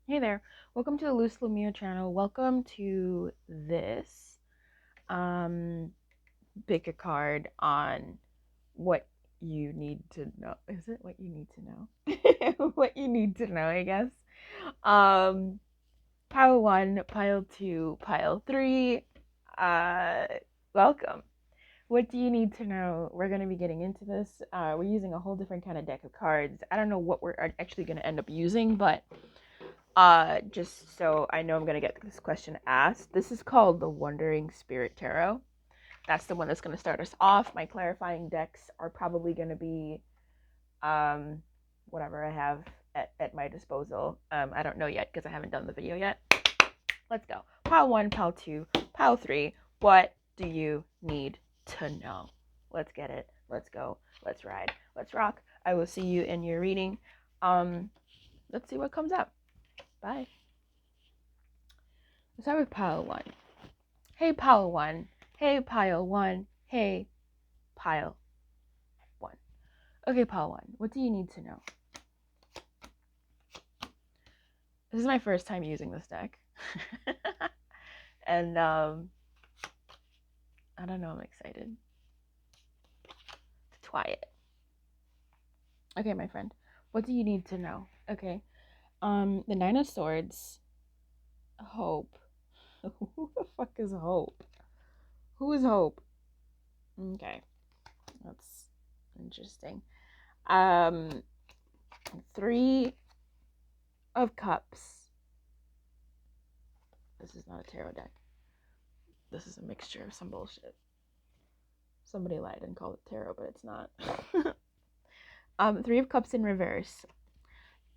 Hey there, welcome to the Lumiere channel. Welcome to this um pick a card on what you need to know. Is it what you need to know? What you need to know, I guess. Um Pile 1, pile 2, pile 3. Uh Welcome. What do you need to know? We're going to be getting into this. We're using a whole different kind of deck of cards. I don't know what we're actually going to end up using, but just so I know I'm gonna get this question asked. This is called the Wandering Spirit Tarot. That's the one that's gonna start us off. My clarifying decks are probably gonna be um whatever I have at my disposal. I don't know yet because I haven't done the video yet. Let's go. Pile 1, pile 2, pile 3. What do you need to know? Let's get it. Let's go. Let's ride. Let's rock. I will see you in your reading. Let's see what comes up. Bye. Let's start with pile 1. Hey, pile 1. Hey, pile 1. Hey, pile 1. Okay, pile 1. What do you need to know? This is my first time using this deck. And, I don't know, I'm excited to try it. Okay, my friend. What do you need to know? Okay. The Nine of Swords. Hope. Who the fuck is Hope? Who is Hope? Okay. That's interesting. Three of Cups. This is not a tarot deck. This is a mixture of some bullshit. Somebody lied and called it tarot, but it's not. Three of Cups in reverse.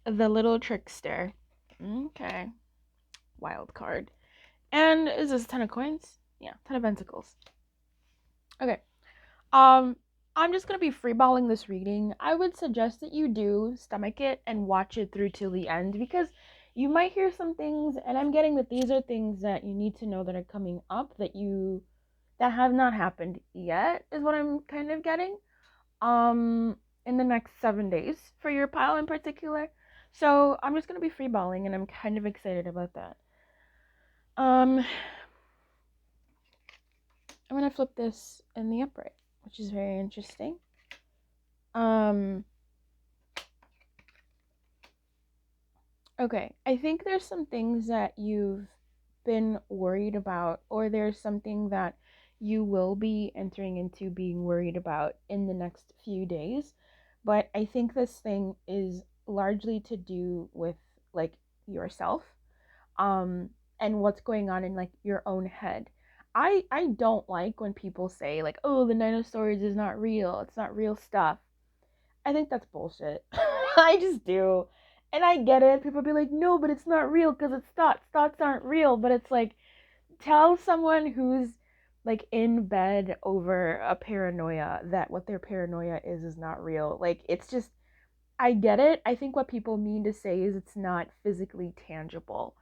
The Little Trickster. Okay. Wild card. And is this 10 of coins? Yeah, 10 of pentacles. Okay. I'm just gonna be freeballing this reading. I would suggest that you do stomach it and watch it through till the end, because you might hear some things, and I'm getting that these are things that you need to know that are coming up that have not happened yet, is what I'm kind of getting. In the next 7 days for your pile in particular. So I'm just gonna be freeballing, and I'm kind of excited about that. I'm gonna flip this in the upright, which is very interesting. Okay, I think there's some things that you've been worried about, or there's something that you will be entering into being worried about in the next few days. But I think this thing is largely to do with like yourself, um, and what's going on in like your own head. I don't like when people say like, "Oh, the Nine of Swords is not real. It's not real stuff." I think that's bullshit. I just do. And I get it. People be like, no, but it's not real because it's thoughts. Thoughts aren't real. But it's like, tell someone who's like in bed over a paranoia that what their paranoia is not real. Like, it's just, I get it. I think what people mean to say is it's not physically tangible.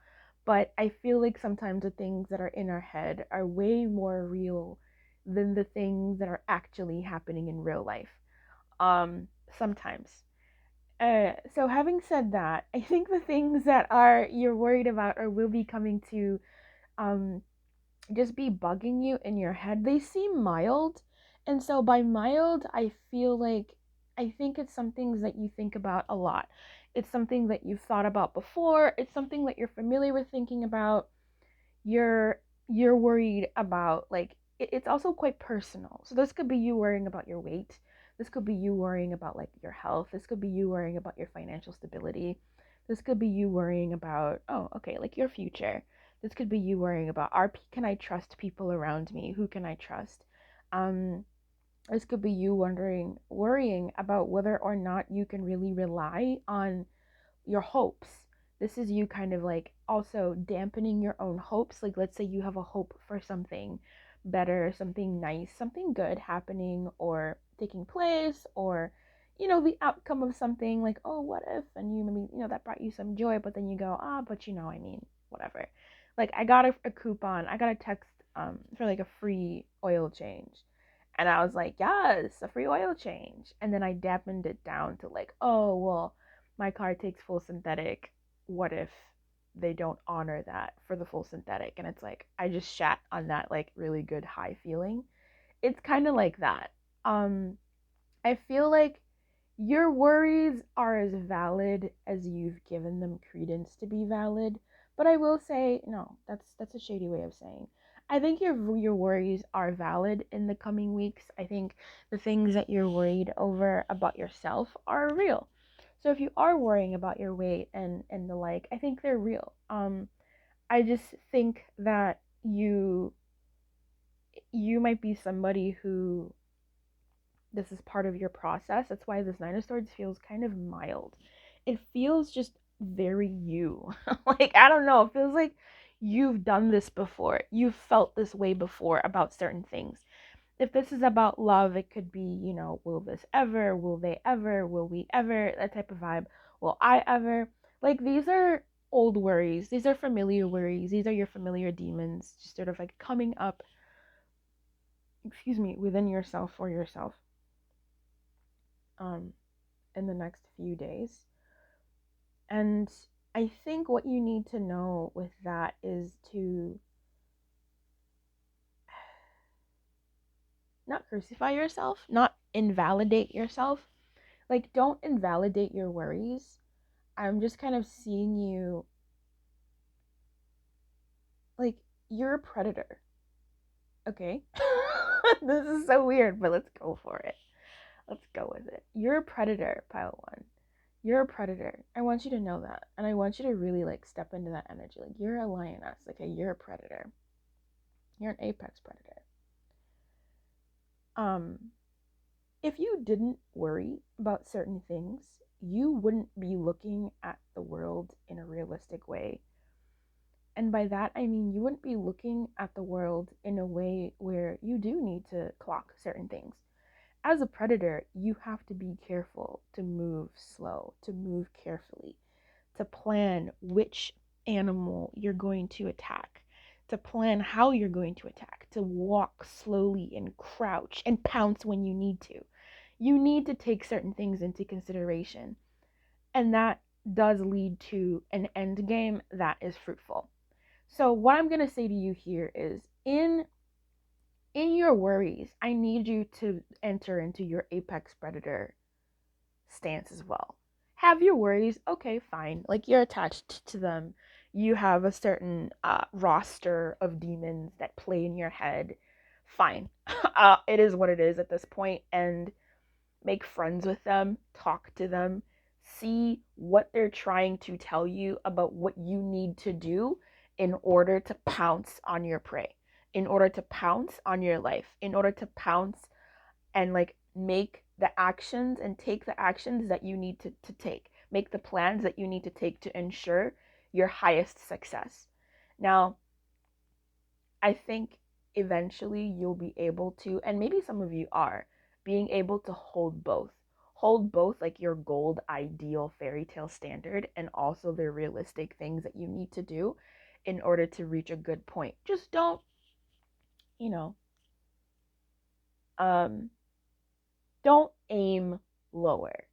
But I feel like sometimes the things that are in our head are way more real than the things that are actually happening in real life. Sometimes. So having said that, I think the things that are you're worried about or will be coming to um just be bugging you in your head, they seem mild. And so by mild, I feel like I think it's some things that you think about a lot. It's something that you've thought about before. It's something that you're familiar with thinking about. You're worried about, like, it's also quite personal. So this could be you worrying about your weight. This could be you worrying about like your health. This could be you worrying about your financial stability. This could be you worrying about, oh, okay, like your future. This could be you worrying about, can I trust people around me? Who can I trust? Um this could be you worrying about whether or not you can really rely on your hopes. This is you kind of like also dampening your own hopes. Like, let's say you have a hope for something better, something nice, something good happening or taking place, or, the outcome of something, like, oh, what if? And you maybe, that brought you some joy, but then you go, but whatever. Like, I got a coupon, I got a text for like a free oil change. And I was like, yes, a free oil change. And then I dampened it down to like, oh, well, my car takes full synthetic. What if they don't honor that for the full synthetic. And it's like, I just shat on that like really good high feeling. It's kind of like that. I feel like your worries are as valid as you've given them credence to be valid. But I will say, no, that's a shady way of saying. I think your worries are valid in the coming weeks. I think the things that you're worried over about yourself are real. So if you are worrying about your weight and the like, I think they're real. I just think that you might be somebody who this is part of your process. That's why this Nine of Swords feels kind of mild. It feels just very you. Like, I don't know. It feels like you've done this before. You've felt this way before about certain things. If this is about love, it could be, will this ever? Will they ever? Will we ever? That type of vibe. Will I ever? Like, these are old worries. These are familiar worries. These are your familiar demons just sort of like coming up, within yourself for yourself. Um, in the next few days. And I think what you need to know with that is to not crucify yourself, not invalidate yourself. Like, don't invalidate your worries. I'm just kind of seeing you like you're a predator. Okay? This is so weird, but let's go for it. Let's go with it. You're a predator, pile one. You're a predator. I want you to know that. And I want you to really like step into that energy. Like, you're a lioness. Okay, you're a predator. You're an apex predator. If you didn't worry about certain things, you wouldn't be looking at the world in a realistic way. And by that, I mean you wouldn't be looking at the world in a way where you do need to clock certain things. As a predator, you have to be careful to move slow, to move carefully, to plan which animal you're going to attack, to plan how you're going to attack, to walk slowly and crouch and pounce when you need to. You need to take certain things into consideration, and that does lead to an end game that is fruitful. So what I'm going to say to you here is in your worries, I need you to enter into your apex predator stance as well. Have your worries, okay, fine. Like, you're attached to them. You have a certain roster of demons that play in your head. Fine. It is what it is at this point, and make friends with them, talk to them, see what they're trying to tell you about what you need to do in order to pounce on your prey, in order to pounce on your life, in order to pounce and like make the actions and take the actions that you need to take, make the plans that you need to take to ensure your highest success. Now, I think eventually you'll be able to, and maybe some of you are, being able to hold both. Hold both, like your gold ideal fairy tale standard and also the realistic things that you need to do in order to reach a good point. Just don't, you know, um, don't aim lower.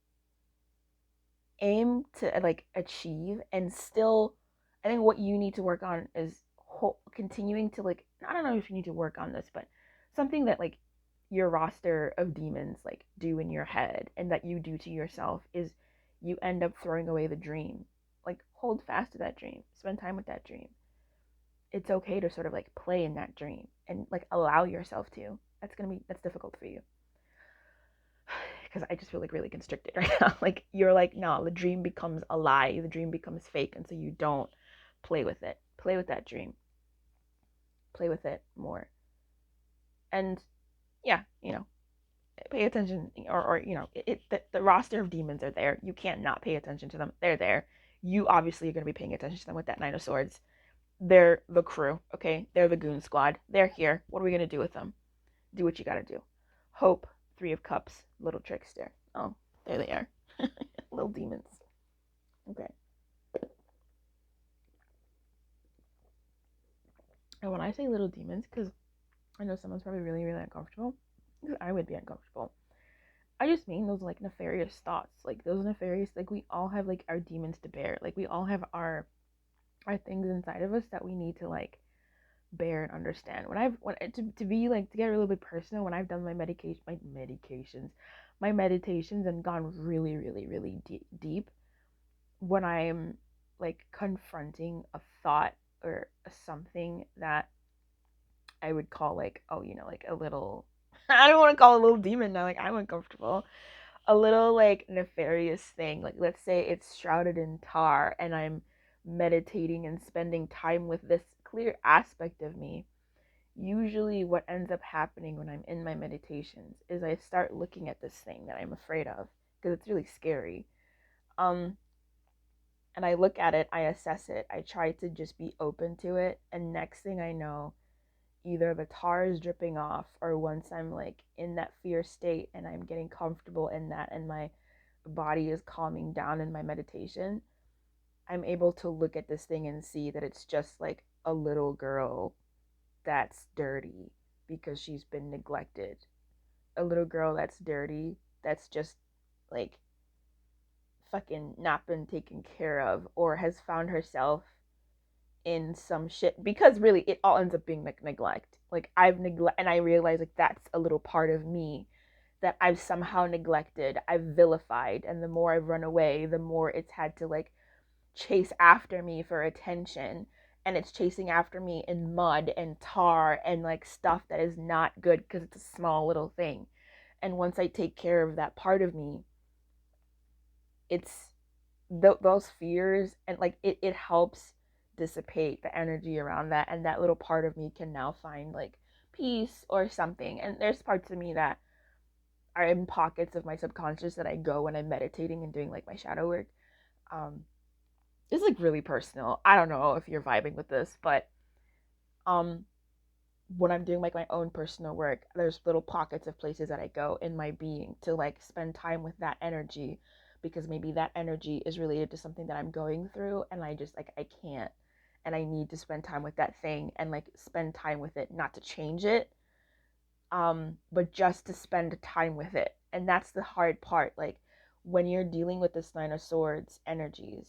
Aim to like achieve and still, I think what you need to work on is continuing to like, I don't know if you need to work on this, but something that like your roster of demons like do in your head and that you do to yourself is you end up throwing away the dream. Like, hold fast to that dream, spend time with that dream. It's okay to sort of like play in that dream and like allow yourself to. That's difficult for you because I just feel like really constricted right now. Like, you're like, no, the dream becomes a lie, the dream becomes fake, and so you don't play with it. Play with that dream. Play with it more. And yeah, pay attention, or the roster of demons are there. You can't not pay attention to them. They're there. You obviously are going to be paying attention to them with that Nine of Swords. They're the crew, okay? They're the goon squad. They're here. What are we going to do with them? Do what you got to do. Hope, Three of Cups, little trickster. Oh, there they are. Little demons. Okay. And when I say little demons, because I know someone's probably really, really uncomfortable, because I would be uncomfortable. I just mean those like nefarious thoughts. Like, those nefarious, like, we all have like our demons to bear. Like, we all have our are things inside of us that we need to like bear and understand. When to be like to get a little bit personal, when I've done my meditations and gone really really really deep, when I'm like confronting a thought or something that I would call like, oh, like a little I don't want to call it a little demon now, like I'm uncomfortable. A little like nefarious thing. Like let's say it's shrouded in tar and I'm meditating and spending time with this clear aspect of me. Usually what ends up happening when I'm in my meditations is I start looking at this thing that I'm afraid of because it's really scary. Um and I look at it, I assess it, I try to just be open to it, and next thing I know, either the tar is dripping off, or once I'm like in that fear state and I'm getting comfortable in that and my body is calming down in my meditation, I'm able to look at this thing and see that it's just like a little girl that's dirty because she's been neglected. A little girl that's dirty, that's just like fucking not been taken care of, or has found herself in some shit, because really it all ends up being like neglect. Like I've neglect, and I realize like that's a little part of me that I've somehow neglected, I've vilified, and the more I've run away, the more it's had to like chase after me for attention, and it's chasing after me in mud and tar and like stuff that is not good because it's a small little thing. And once I take care of that part of me, it's those fears, and like it helps dissipate the energy around that, and that little part of me can now find like peace or something. And there's parts of me that are in pockets of my subconscious that I go when I'm meditating and doing like my shadow work. um it's like really personal. I don't know if you're vibing with this, but um when I'm doing like my own personal work, there's little pockets of places that I go in my being to like spend time with that energy, because maybe that energy is related to something that I'm going through, and I just like I can't, and I need to spend time with that thing and like spend time with it, not to change it, but just to spend time with it. And that's the hard part. Like when you're dealing with this Nine of Swords energies,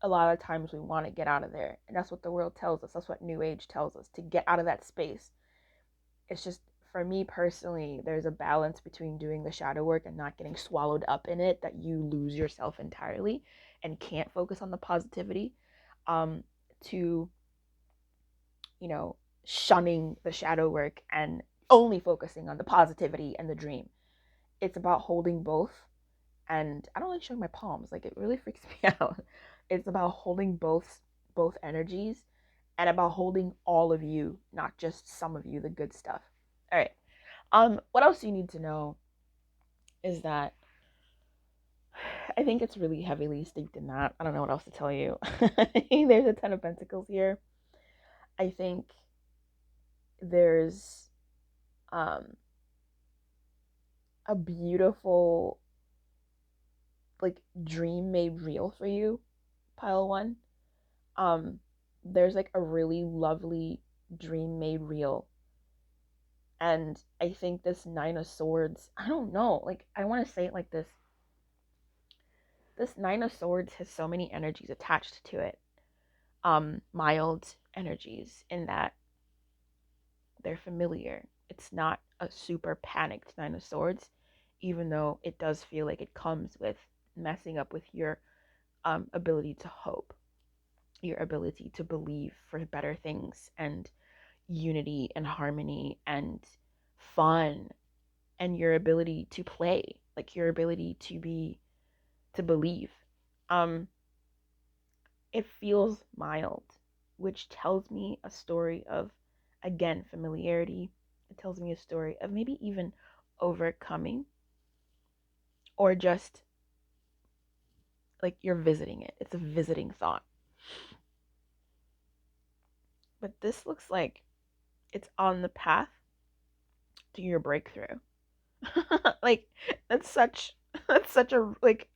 a lot of times we want to get out of there. And that's what the world tells us. That's what New Age tells us, to get out of that space. It's just, for me personally, there's a balance between doing the shadow work and not getting swallowed up in it, that you lose yourself entirely and can't focus on the positivity, to, shunning the shadow work and only focusing on the positivity and the dream. It's about holding both. And I don't like showing my palms, like it really freaks me out. It's about holding both energies, and about holding all of you, not just some of you, the good stuff. All right. What else you need to know is that I think it's really heavily steeped in that. I don't know what else to tell you. There's a Ten of Pentacles here. I think there's um a beautiful like dream made real for you, pile one. um there's like a really lovely dream made real. And I think this Nine of Swords, I don't know, like I want to say it like this Nine of Swords has so many energies attached to it. Mild energies in that they're familiar. It's not a super panicked Nine of Swords, even though it does feel like it comes with messing up with your ability to hope, your ability to believe for better things, and unity and harmony and fun, and your ability to play, like your ability to believe. Um, it feels mild, which tells me a story of, again, familiarity. It tells me a story of maybe even overcoming, or just like you're visiting it. It's a visiting thought. But this looks like it's on the path to your breakthrough. Like that's such that's such a like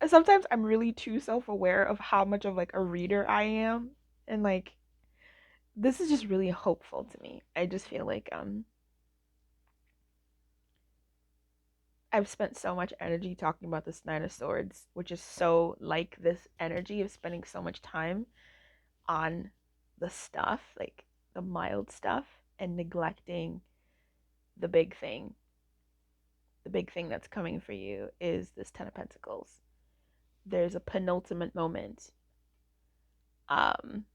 sometimes I'm really too self-aware of how much of like a reader I am, and like this is just really hopeful to me. I just feel like I've spent so much energy talking about this Nine of Swords, which is so like this energy of spending so much time on the stuff, like the mild stuff, and neglecting the big thing. The big thing that's coming for you is this Ten of Pentacles. There's a penultimate moment. Um,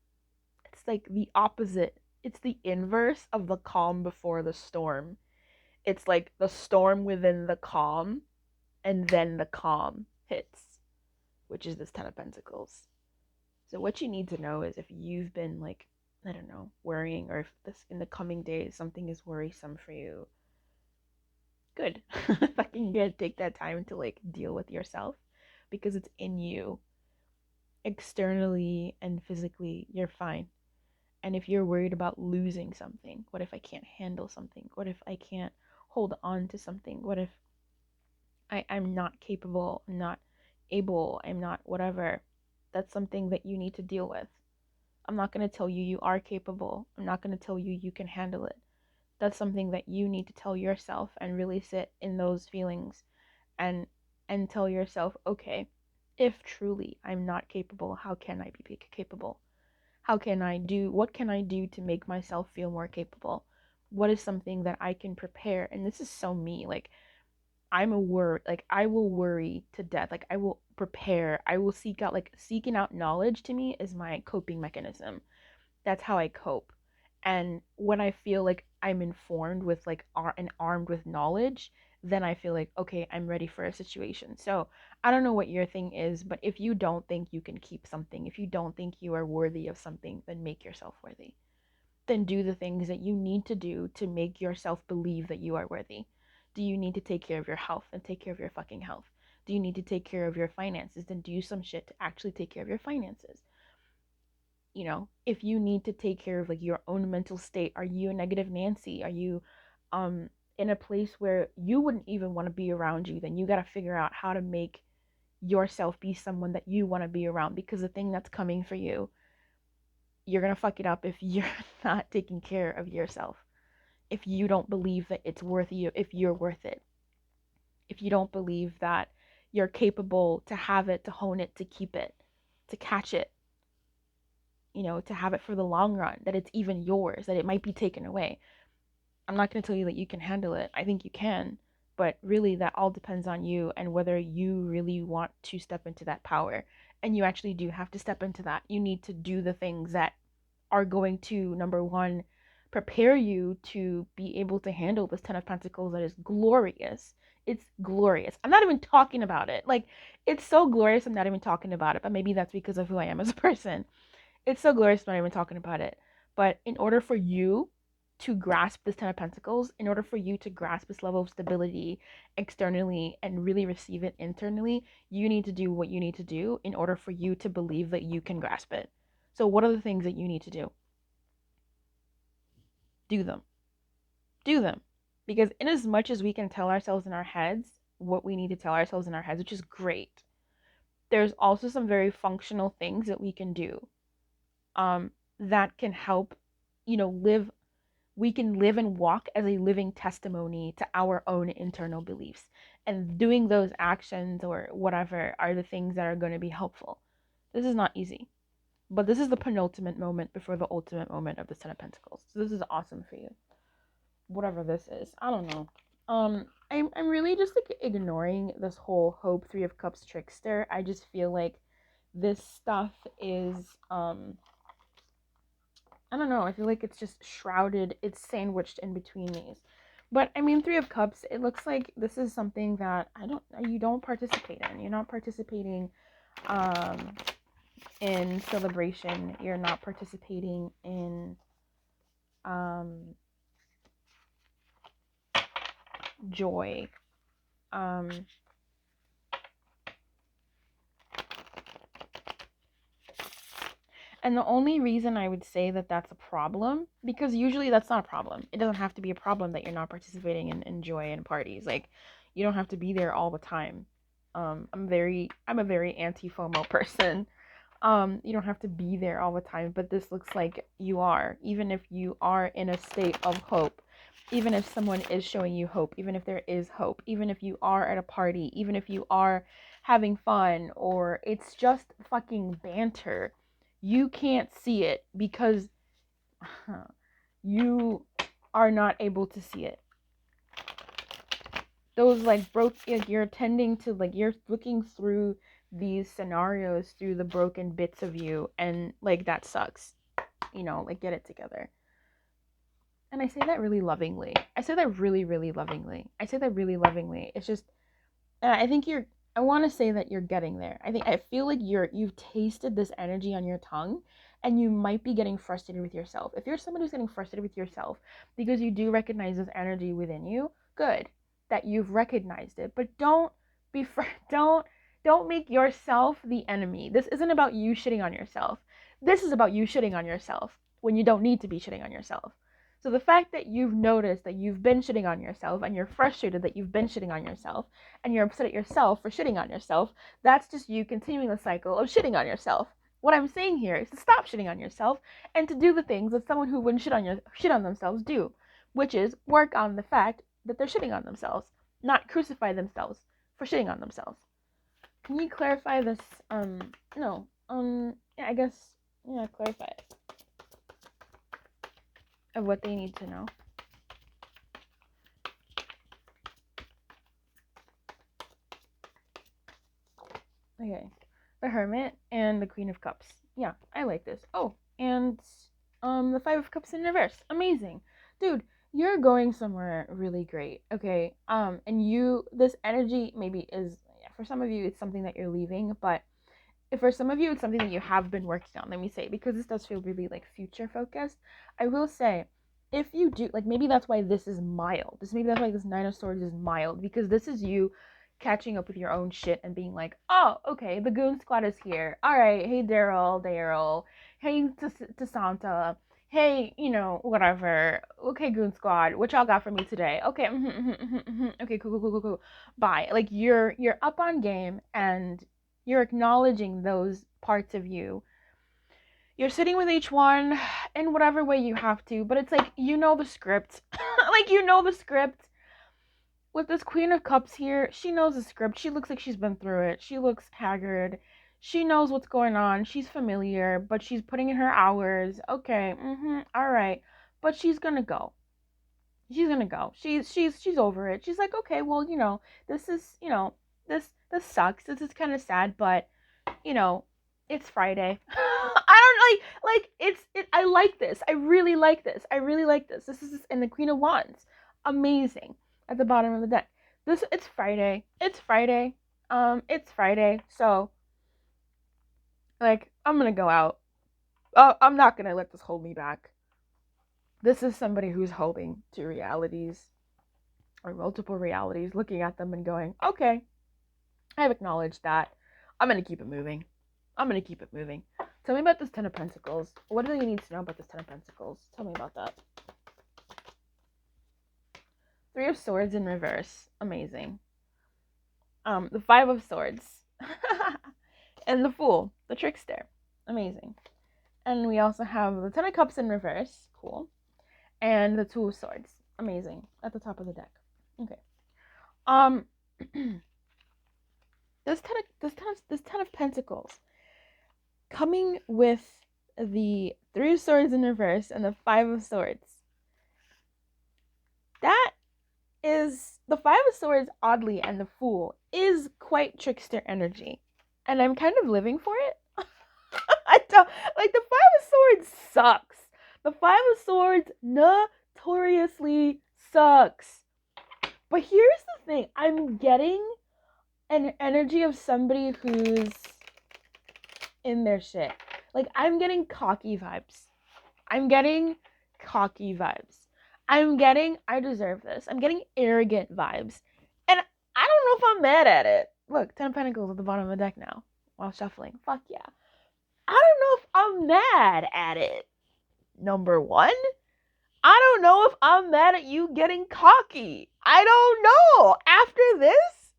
it's like the opposite. It's the inverse of the calm before the storm. It's like the storm within the calm, and then the calm hits, which is this Ten of Pentacles. So what you need to know is if you've been like, I don't know, worrying, or if this in the coming days something is worrisome for you, good. Fucking good. Take that time to like deal with yourself because it's in you. Externally and physically, you're fine. And if you're worried about losing something, what if I can't handle something? What if I can't hold on to something? What if I'm not capable, I'm not able, I'm not whatever? That's something that you need to deal with. I'm not going to tell you you are capable. I'm not going to tell you you can handle it. That's something that you need to tell yourself and really sit in those feelings and tell yourself, okay, if truly I'm not capable, how can I be capable? What can I do to make myself feel more capable? What is something that I can prepare? And this is so me, like I'm a worry, like I will worry to death. Like I will prepare. I will seek out, like seeking out knowledge to me is my coping mechanism. That's how I cope. And when I feel like I'm informed with like and armed with knowledge, then I feel like, okay, I'm ready for a situation. So I don't know what your thing is, but if you don't think you can keep something, if you don't think you are worthy of something, then make yourself worthy. Then do the things that you need to do to make yourself believe that you are worthy. Do you need to take care of your health? Then take care of your fucking health. Do you need to take care of your finances? Then do some shit to actually take care of your finances. You know, if you need to take care of like your own mental state, are you a negative Nancy? Are you in a place where you wouldn't even want to be around you? Then you got to figure out how to make yourself be someone that you want to be around, because the thing that's coming for you, you're going to fuck it up if you're not taking care of yourself. If you don't believe that it's worth you, if you're worth it. If you don't believe that you're capable to have it, to hone it, to keep it, to catch it, you know, to have it for the long run, that it's even yours, that it might be taken away. I'm not going to tell you that you can handle it. I think you can, but really that all depends on you and whether you really want to step into that power. And you actually do have to step into that. You need to do the things that are going to, number one, prepare you to be able to handle this Ten of Pentacles that is glorious. It's glorious. I'm not even talking about it. Like, it's so glorious, I'm not even talking about it. But maybe that's because of who I am as a person. It's so glorious, I'm not even talking about it. But in order for you to grasp this Ten of Pentacles, in order for you to grasp this level of stability externally and really receive it internally, you need to do what you need to do in order for you to believe that you can grasp it. So what are the things that you need to do? Do them. Do them. Because in as much as we can tell ourselves in our heads what we need to tell ourselves in our heads, which is great, there's also some very functional things that we can do that can help, you know, we can live and walk as a living testimony to our own internal beliefs. And doing those actions or whatever are the things that are going to be helpful. This is not easy. But this is the penultimate moment before the ultimate moment of the Ten of Pentacles. So this is awesome for you. Whatever this is. I don't know. I'm really just like ignoring this whole Hope, Three of Cups trickster. I just feel like this stuff is I don't know. I feel like it's just shrouded. It's sandwiched in between these. But I mean, Three of Cups, it looks like this is something that you don't participate in. You're not participating in celebration. You're not participating in joy. And the only reason I would say that that's a problem, because usually that's not a problem. It doesn't have to be a problem that you're not participating in joy and parties. Like, you don't have to be there all the time. I'm a very anti-FOMO person. You don't have to be there all the time, but this looks like you are. Even if you are in a state of hope, even if someone is showing you hope, even if there is hope, even if you are at a party, even if you are having fun, or it's just fucking banter, you can't see it because you are not able to see it. Those like broke, like you're tending to, like, you're looking through these scenarios through the broken bits of you, and like that sucks. Like, get it together. And I say that really lovingly. I say that really, really lovingly. I say that really lovingly. It's just, I think I want to say that you're getting there. I feel like you've tasted this energy on your tongue, and you might be getting frustrated with yourself. If you're someone who's getting frustrated with yourself because you do recognize this energy within you, good that you've recognized it. But don't be don't make yourself the enemy. This isn't about you shitting on yourself. This is about you shitting on yourself when you don't need to be shitting on yourself. So the fact that you've noticed that you've been shitting on yourself, and you're frustrated that you've been shitting on yourself, and you're upset at yourself for shitting on yourself, that's just you continuing the cycle of shitting on yourself. What I'm saying here is to stop shitting on yourself and to do the things that someone who wouldn't shit on themselves do, which is work on the fact that they're shitting on themselves, not crucify themselves for shitting on themselves. Can you clarify this? No. Yeah, I guess, yeah, clarify it. Of what they need to know. Okay. The Hermit and the Queen of Cups. Yeah, I like this. Oh, and the Five of Cups in reverse. Amazing. Dude, you're going somewhere really great. Okay. And this energy maybe is, yeah, for some of you it's something that you're leaving, but if for some of you it's something that you have been working on, let me say, because this does feel really like future focused. I will say, if you do, like, maybe that's why this is mild. Maybe that's why this Nine of Swords is mild, because this is you catching up with your own shit and being like, oh, okay, the goon squad is here. All right, hey Daryl, hey to Santa, hey, whatever. Okay, goon squad, what y'all got for me today? Okay, okay, cool. Bye. Like, you're up on game, and you're acknowledging those parts of you. You're sitting with each one in whatever way you have to, but it's like, the script. Like, the script. With this Queen of Cups here, she knows the script. She looks like she's been through it. She looks haggard. She knows what's going on. She's familiar, but she's putting in her hours. Okay, all right. But she's gonna go. She's gonna go. She's over it. She's like, okay, well, this is, this sucks. This is kind of sad, but it's Friday. I don't I like this. I really like this. This is, and the Queen of Wands. Amazing. At the bottom of the deck. It's Friday. It's Friday. It's Friday. So, like, I'm gonna go out. I'm not gonna let this hold me back. This is somebody who's holding two realities, or multiple realities, looking at them and going, okay, I've acknowledged that. I'm gonna keep it moving. Tell me about this Ten of Pentacles. What do you need to know about this Ten of Pentacles? Tell me about that. Three of Swords in reverse. Amazing. The Five of Swords. And the Fool, the Trickster. Amazing. And we also have the Ten of Cups in reverse. Cool. And the Two of Swords. Amazing. At the top of the deck. Okay. This Ten of Pentacles, coming with the Three of Swords in reverse and the Five of Swords. That is, the Five of Swords, oddly, and the Fool is quite trickster energy. And I'm kind of living for it. I don't, like, the Five of Swords sucks. The Five of Swords notoriously sucks. But here's the thing. I'm getting an energy of somebody who's in their shit. Like, I'm getting cocky vibes. I'm getting I deserve this. I'm getting arrogant vibes. And I don't know if I'm mad at it. Look, Ten of Pentacles at the bottom of the deck now while shuffling. Fuck yeah. I don't know if I'm mad at it. Number one, I don't know if I'm mad at you getting cocky. I don't know. After this,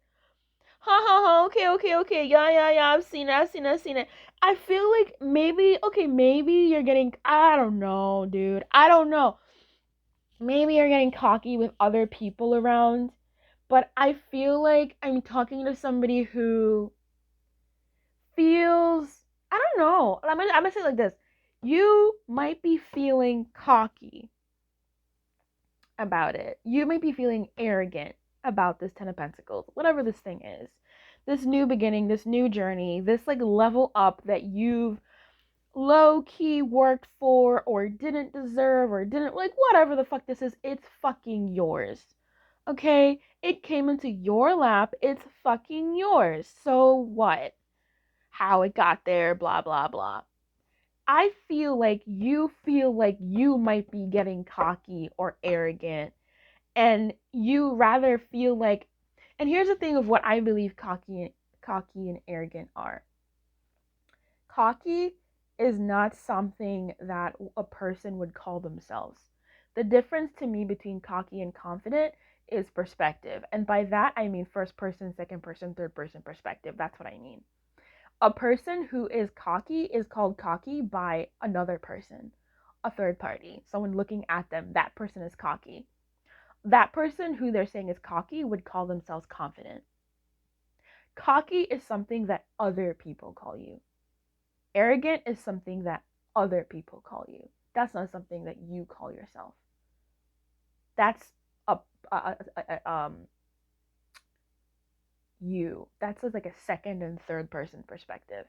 okay. Yeah. I've seen it. I feel like maybe you're getting, I don't know, dude. I don't know. maybe you're getting cocky with other people around, but I feel like I'm talking to somebody who feels, I don't know. I'm gonna say it like this. You might be feeling cocky about it. You might be feeling arrogant about this 10 of Pentacles, whatever this thing is. This new beginning, this new journey, this like level up that you've low key worked for or didn't deserve or didn't like whatever the fuck this is, it's fucking yours. Okay? It came into your lap, it's fucking yours. So what? How it got there, blah blah blah. I feel like you might be getting cocky or arrogant and you rather feel like, and here's the thing of what I believe cocky and arrogant are. Cocky is not something that a person would call themselves. The difference to me between cocky and confident is perspective. And by that, I mean first person, second person, third person perspective. That's what I mean. A person who is cocky is called cocky by another person, a third party, someone looking at them. That person is cocky. That person who they're saying is cocky would call themselves confident. Cocky is something that other people call you. Arrogant is something that other people call you. That's not something that you call yourself. That's a you. That's like a second and third person perspective.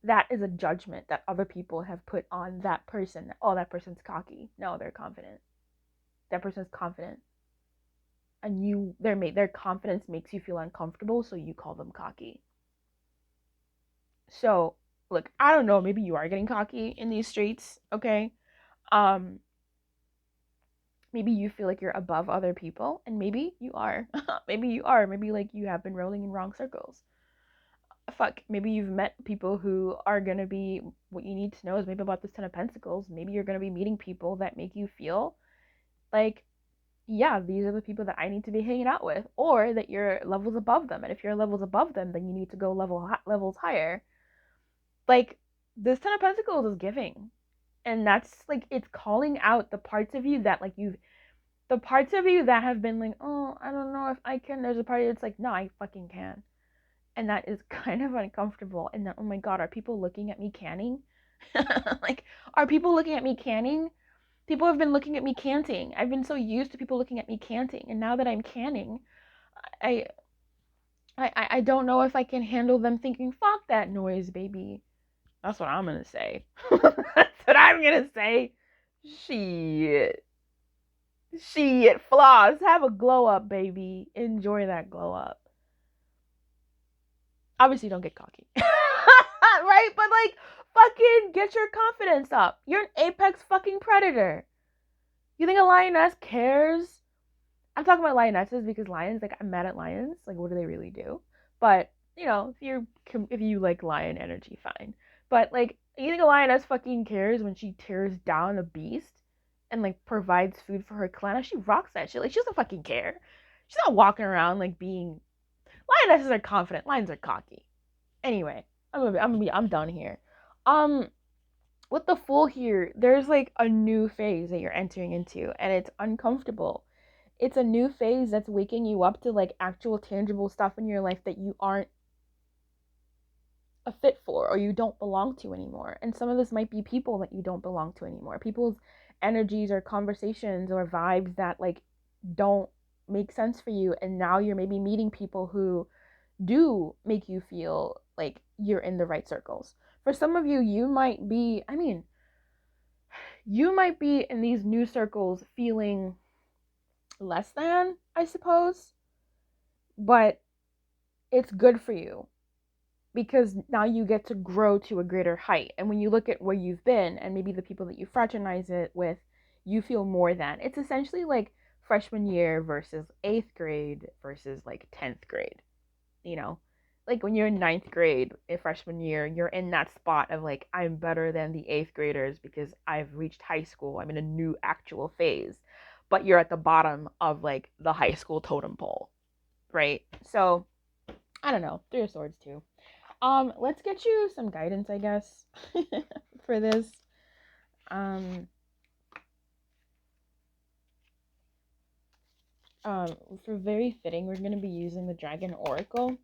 That is a judgment that other people have put on that person. Oh, that person's cocky. No, they're confident. That person's confident. And their confidence makes you feel uncomfortable, so you call them cocky. So, look, I don't know, maybe you are getting cocky in these streets, okay? Maybe you feel like you're above other people, and maybe you are. Maybe you are. Maybe like you have been rolling in wrong circles. Fuck, maybe you've met people who are gonna be, what you need to know is maybe about this 10 of Pentacles. Maybe you're gonna be meeting people that make you feel like, yeah, these are the people that I need to be hanging out with, or that you're levels above them. And if you're levels above them, then you need to go levels higher. Like, this 10 of Pentacles is giving. And that's like, it's calling out the parts of you that, like, the parts of you that have been like, oh, I don't know if I can. There's a part that's like, no, I fucking can. And that is kind of uncomfortable. And then, oh my God, are people looking at me canning? Like, are people looking at me canning? People have been looking at me canting. I've been so used to people looking at me canting. And now that I'm canning, I I don't know if I can handle them thinking, fuck that noise, baby. That's what I'm going to say. That's what I'm going to say. Shit. Shit. Flaws. Have a glow up, baby. Enjoy that glow up. Obviously, don't get cocky. Right? But, like, fucking get your confidence up. You're an apex fucking predator. You think a lioness cares? I'm talking about lionesses because lions, like, I'm mad at lions. Like, what do they really do? But, you know, if you like lion energy, fine. But, like, you think a lioness fucking cares when she tears down a beast and, like, provides food for her clan? She rocks that shit. Like, she doesn't fucking care. She's not walking around, like, being... Lionesses are confident. Lions are cocky. Anyway, I'm done here. With the Fool here, there's, like, a new phase that you're entering into, and it's uncomfortable. It's a new phase that's waking you up to, like, actual tangible stuff in your life that you aren't a fit for or you don't belong to anymore. And some of this might be people that you don't belong to anymore. People's energies or conversations or vibes that, like, don't make sense for you, and now you're maybe meeting people who do make you feel like you're in the right circles. For some of you, you might be in these new circles feeling less than, I suppose, but it's good for you because now you get to grow to a greater height. And when you look at where you've been and maybe the people that you fraternize it with, you feel more than. It's essentially like freshman year versus 8th grade versus like 10th grade, you know? Like when you're in 9th grade, in freshman year, you're in that spot of like, I'm better than the 8th graders because I've reached high school. I'm in a new actual phase. But you're at the bottom of like the high school totem pole, right? So, I don't know. 3 of Swords too. Let's get you some guidance, I guess, for this. For very fitting, we're going to be using the Dragon Oracle.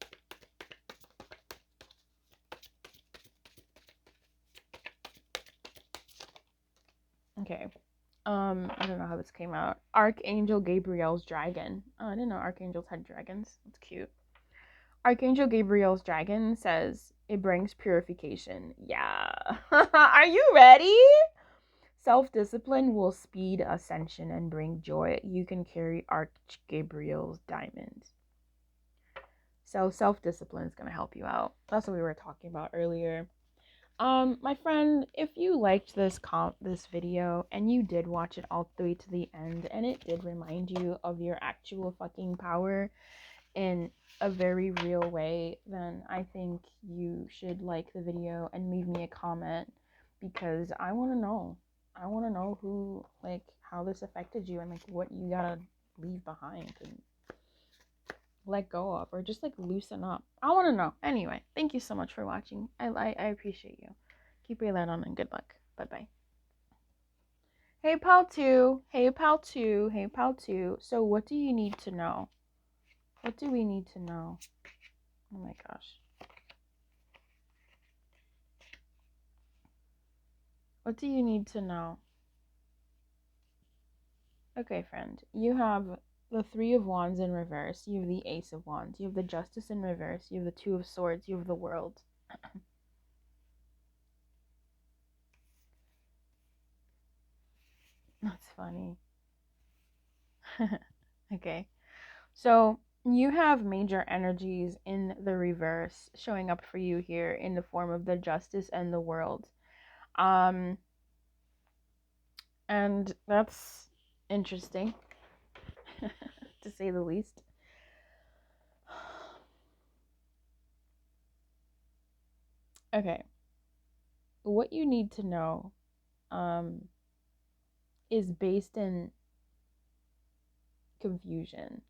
Okay. I don't know how this came out. Archangel Gabriel's dragon. Oh, I didn't know archangels had dragons. That's cute. Archangel Gabriel's dragon says it brings purification. Yeah. Are you ready? Self-discipline will speed ascension and bring joy. You can carry Arch Gabriel's diamond. So self-discipline is going to help you out. That's what we were talking about earlier. My friend, if you liked this video and you did watch it all the way to the end and it did remind you of your actual fucking power in a very real way, then I think you should like the video and leave me a comment, because I want to know. I want to know who, like, how this affected you and like what you gotta leave behind and let go of, or just like loosen up. I want to know. Anyway, thank you so much for watching. I appreciate you. Keep your light on and good luck. Bye bye. Hey pal 2. Hey pal 2. Hey pal 2. So what do you need to know? What do we need to know? Oh my gosh. What do you need to know? Okay, friend. You have the 3 of Wands in reverse. You have the Ace of Wands. You have the Justice in reverse. You have the 2 of Swords. You have the World. That's funny. Okay. So you have major energies in the reverse showing up for you here in the form of the Justice and the World. And that's interesting, to say the least. Okay. What you need to know is based in confusion.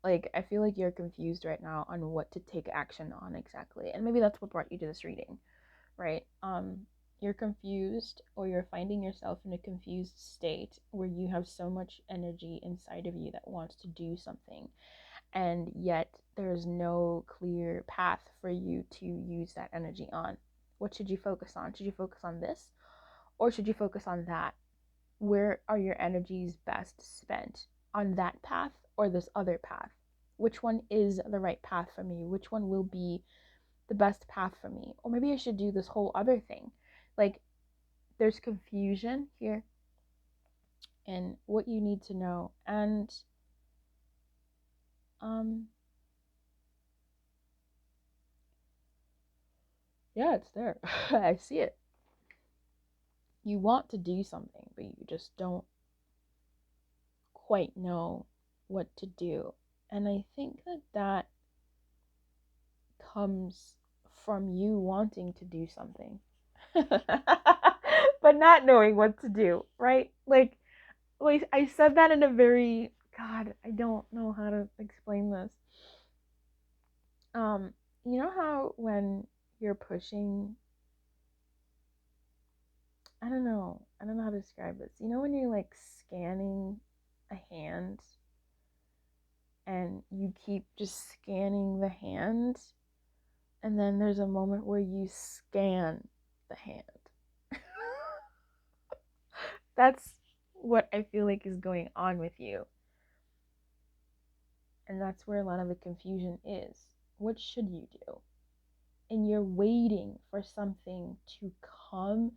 Like, I feel like you're confused right now on what to take action on exactly. And maybe that's what brought you to this reading, right? You're confused, or you're finding yourself in a confused state where you have so much energy inside of you that wants to do something, and yet there's no clear path for you to use that energy on. What should you focus on? Should you focus on this, or should you focus on that? Where are your energies best spent? On that path or this other path? Which one is the right path for me? Which one will be the best path for me? Or maybe I should do this whole other thing. Like, there's confusion here in what you need to know. And yeah, it's there. I see it. You want to do something, but you just don't quite know what to do. And I think that comes from you wanting to do something but not knowing what to do, right? Like I said that in a very, God, I don't know how to explain this. You know how when you're pushing, I don't know how to describe this. You know when you're like scanning a hand and you keep just scanning the hand, and then there's a moment where you scan the hand. That's what I feel like is going on with you. And that's where a lot of the confusion is. What should you do? And you're waiting for something to come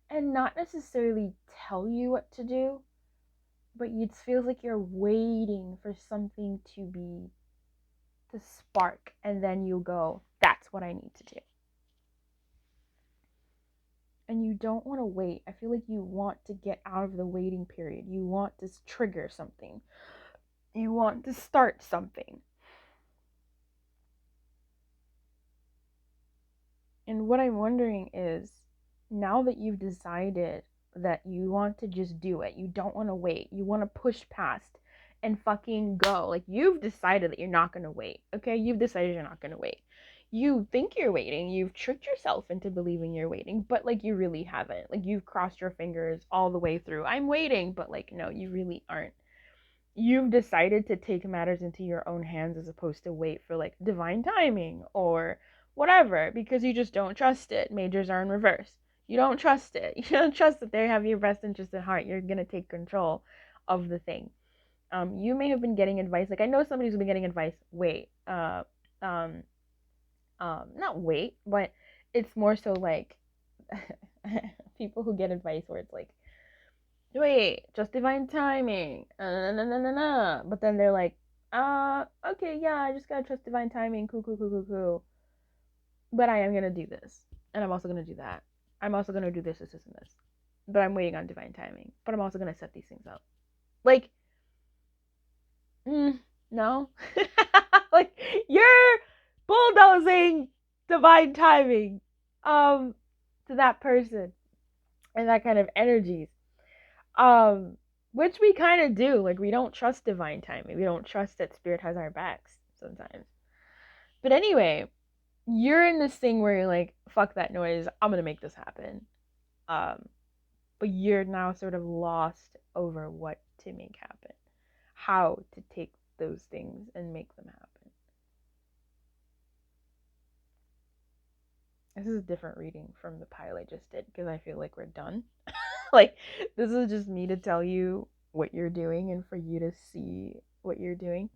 and not necessarily tell you what to do, but it feels like you're waiting for something to spark, and then you go, that's what I need to do. And you don't want to wait. I feel like you want to get out of the waiting period. You want to trigger something. You want to start something. And what I'm wondering is, now that you've decided that you want to just do it, you don't want to wait, you want to push past and fucking go. Like, you've decided that you're not going to wait, okay? You've decided you're not going to wait. You think you're waiting. You've tricked yourself into believing you're waiting, but, like, you really haven't. Like, you've crossed your fingers all the way through. I'm waiting, but, like, no, you really aren't. you've decided to take matters into your own hands as opposed to wait for like divine timing or whatever, because you just don't trust it. Majors are in reverse. You don't trust it. You don't trust that they have your best interest at heart. You're going to take control of the thing. You may have been getting advice. Like I know somebody's been getting advice. Wait, um, not wait, but it's more so like people who get advice where it's like, wait, just divine timing, but then they're like, okay, yeah, I just gotta trust divine timing, cool, cool, cool, cool, cool. But I am gonna do this, and I'm also gonna do that. I'm also gonna do this, and this. But I'm waiting on divine timing. But I'm also gonna set these things up. Like, no. Like, you're bulldozing divine timing to that person and that kind of energies. Which we kind of do. Like, we don't trust divine timing. We don't trust that spirit has our backs sometimes. But anyway, you're in this thing where you're like, fuck that noise, I'm gonna make this happen. But you're now sort of lost over what to make happen, how to take those things and make them happen. This is a different reading from the pile I just did because I feel like we're done. Like, this is just me to tell you what you're doing and for you to see what you're doing.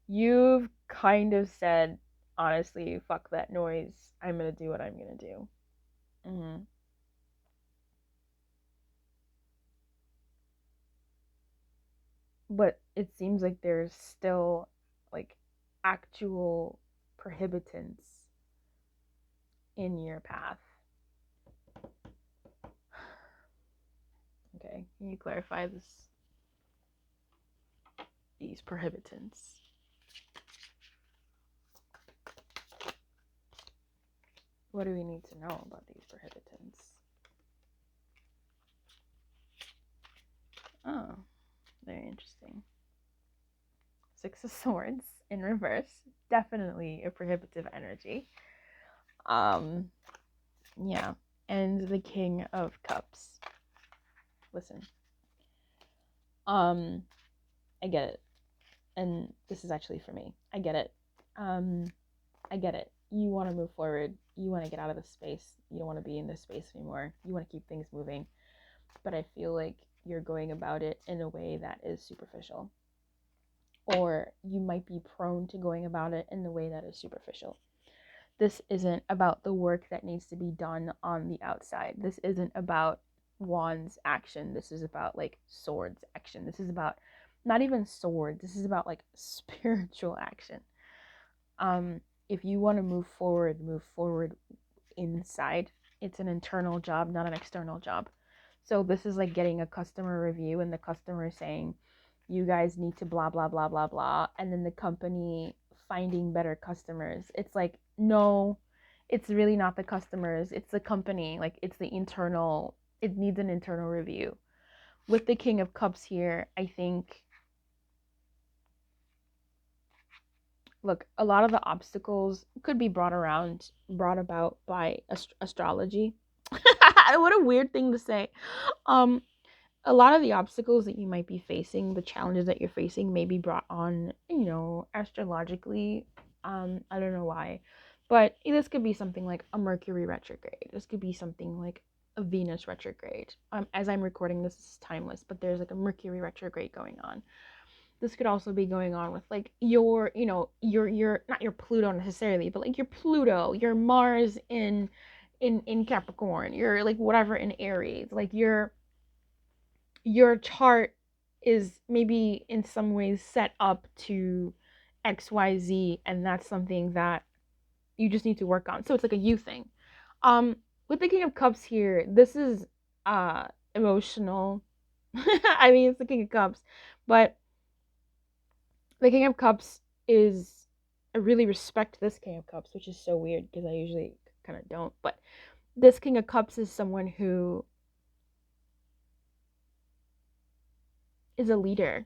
You've kind of said, honestly, fuck that noise. I'm going to do what I'm going to do. Mm-hmm. But it seems like there's still, like, actual prohibitants in your path. Okay, can you clarify these prohibitants? What do we need to know about these prohibitants? Oh, very interesting. Six of Swords in reverse. Definitely a prohibitive energy. Yeah. And the King of Cups. Listen. I get it. And this is actually for me. I get it. I get it. You want to move forward. You want to get out of this space. You don't want to be in this space anymore. You want to keep things moving. But I feel like you're going about it in a way that is superficial. Or you might be prone to going about it in the way that is superficial. This isn't about the work that needs to be done on the outside. This isn't about wands action. This is about like swords action. This is about not even swords. This is about like spiritual action. If you want to move forward inside. It's an internal job, not an external job. So this is like getting a customer review and the customer is saying, you guys need to blah, blah, blah, blah, blah. And then the company finding better customers. It's like, no, it's really not the customers. It's the company. Like, it's the internal, it needs an internal review. With the King of Cups here, I think, look, a lot of the obstacles could be brought about by astrology. What a weird thing to say. A lot of the obstacles that you might be facing, the challenges that you're facing, may be brought on, astrologically. I don't know why, but this could be something like a Mercury retrograde. This could be something like a Venus retrograde. As I'm recording this is timeless, but there's like a Mercury retrograde going on. This could also be going on with like your not your Pluto necessarily, but like your Pluto, your Mars in Capricorn, your like whatever in Aries, like your chart is maybe in some ways set up to XYZ, and that's something that you just need to work on. So it's like a you thing. With the King of Cups here, this is emotional. I mean, it's the King of Cups, but the King of Cups is, I really respect this King of Cups, which is so weird because I usually kind of don't, but this King of Cups is someone who is a leader.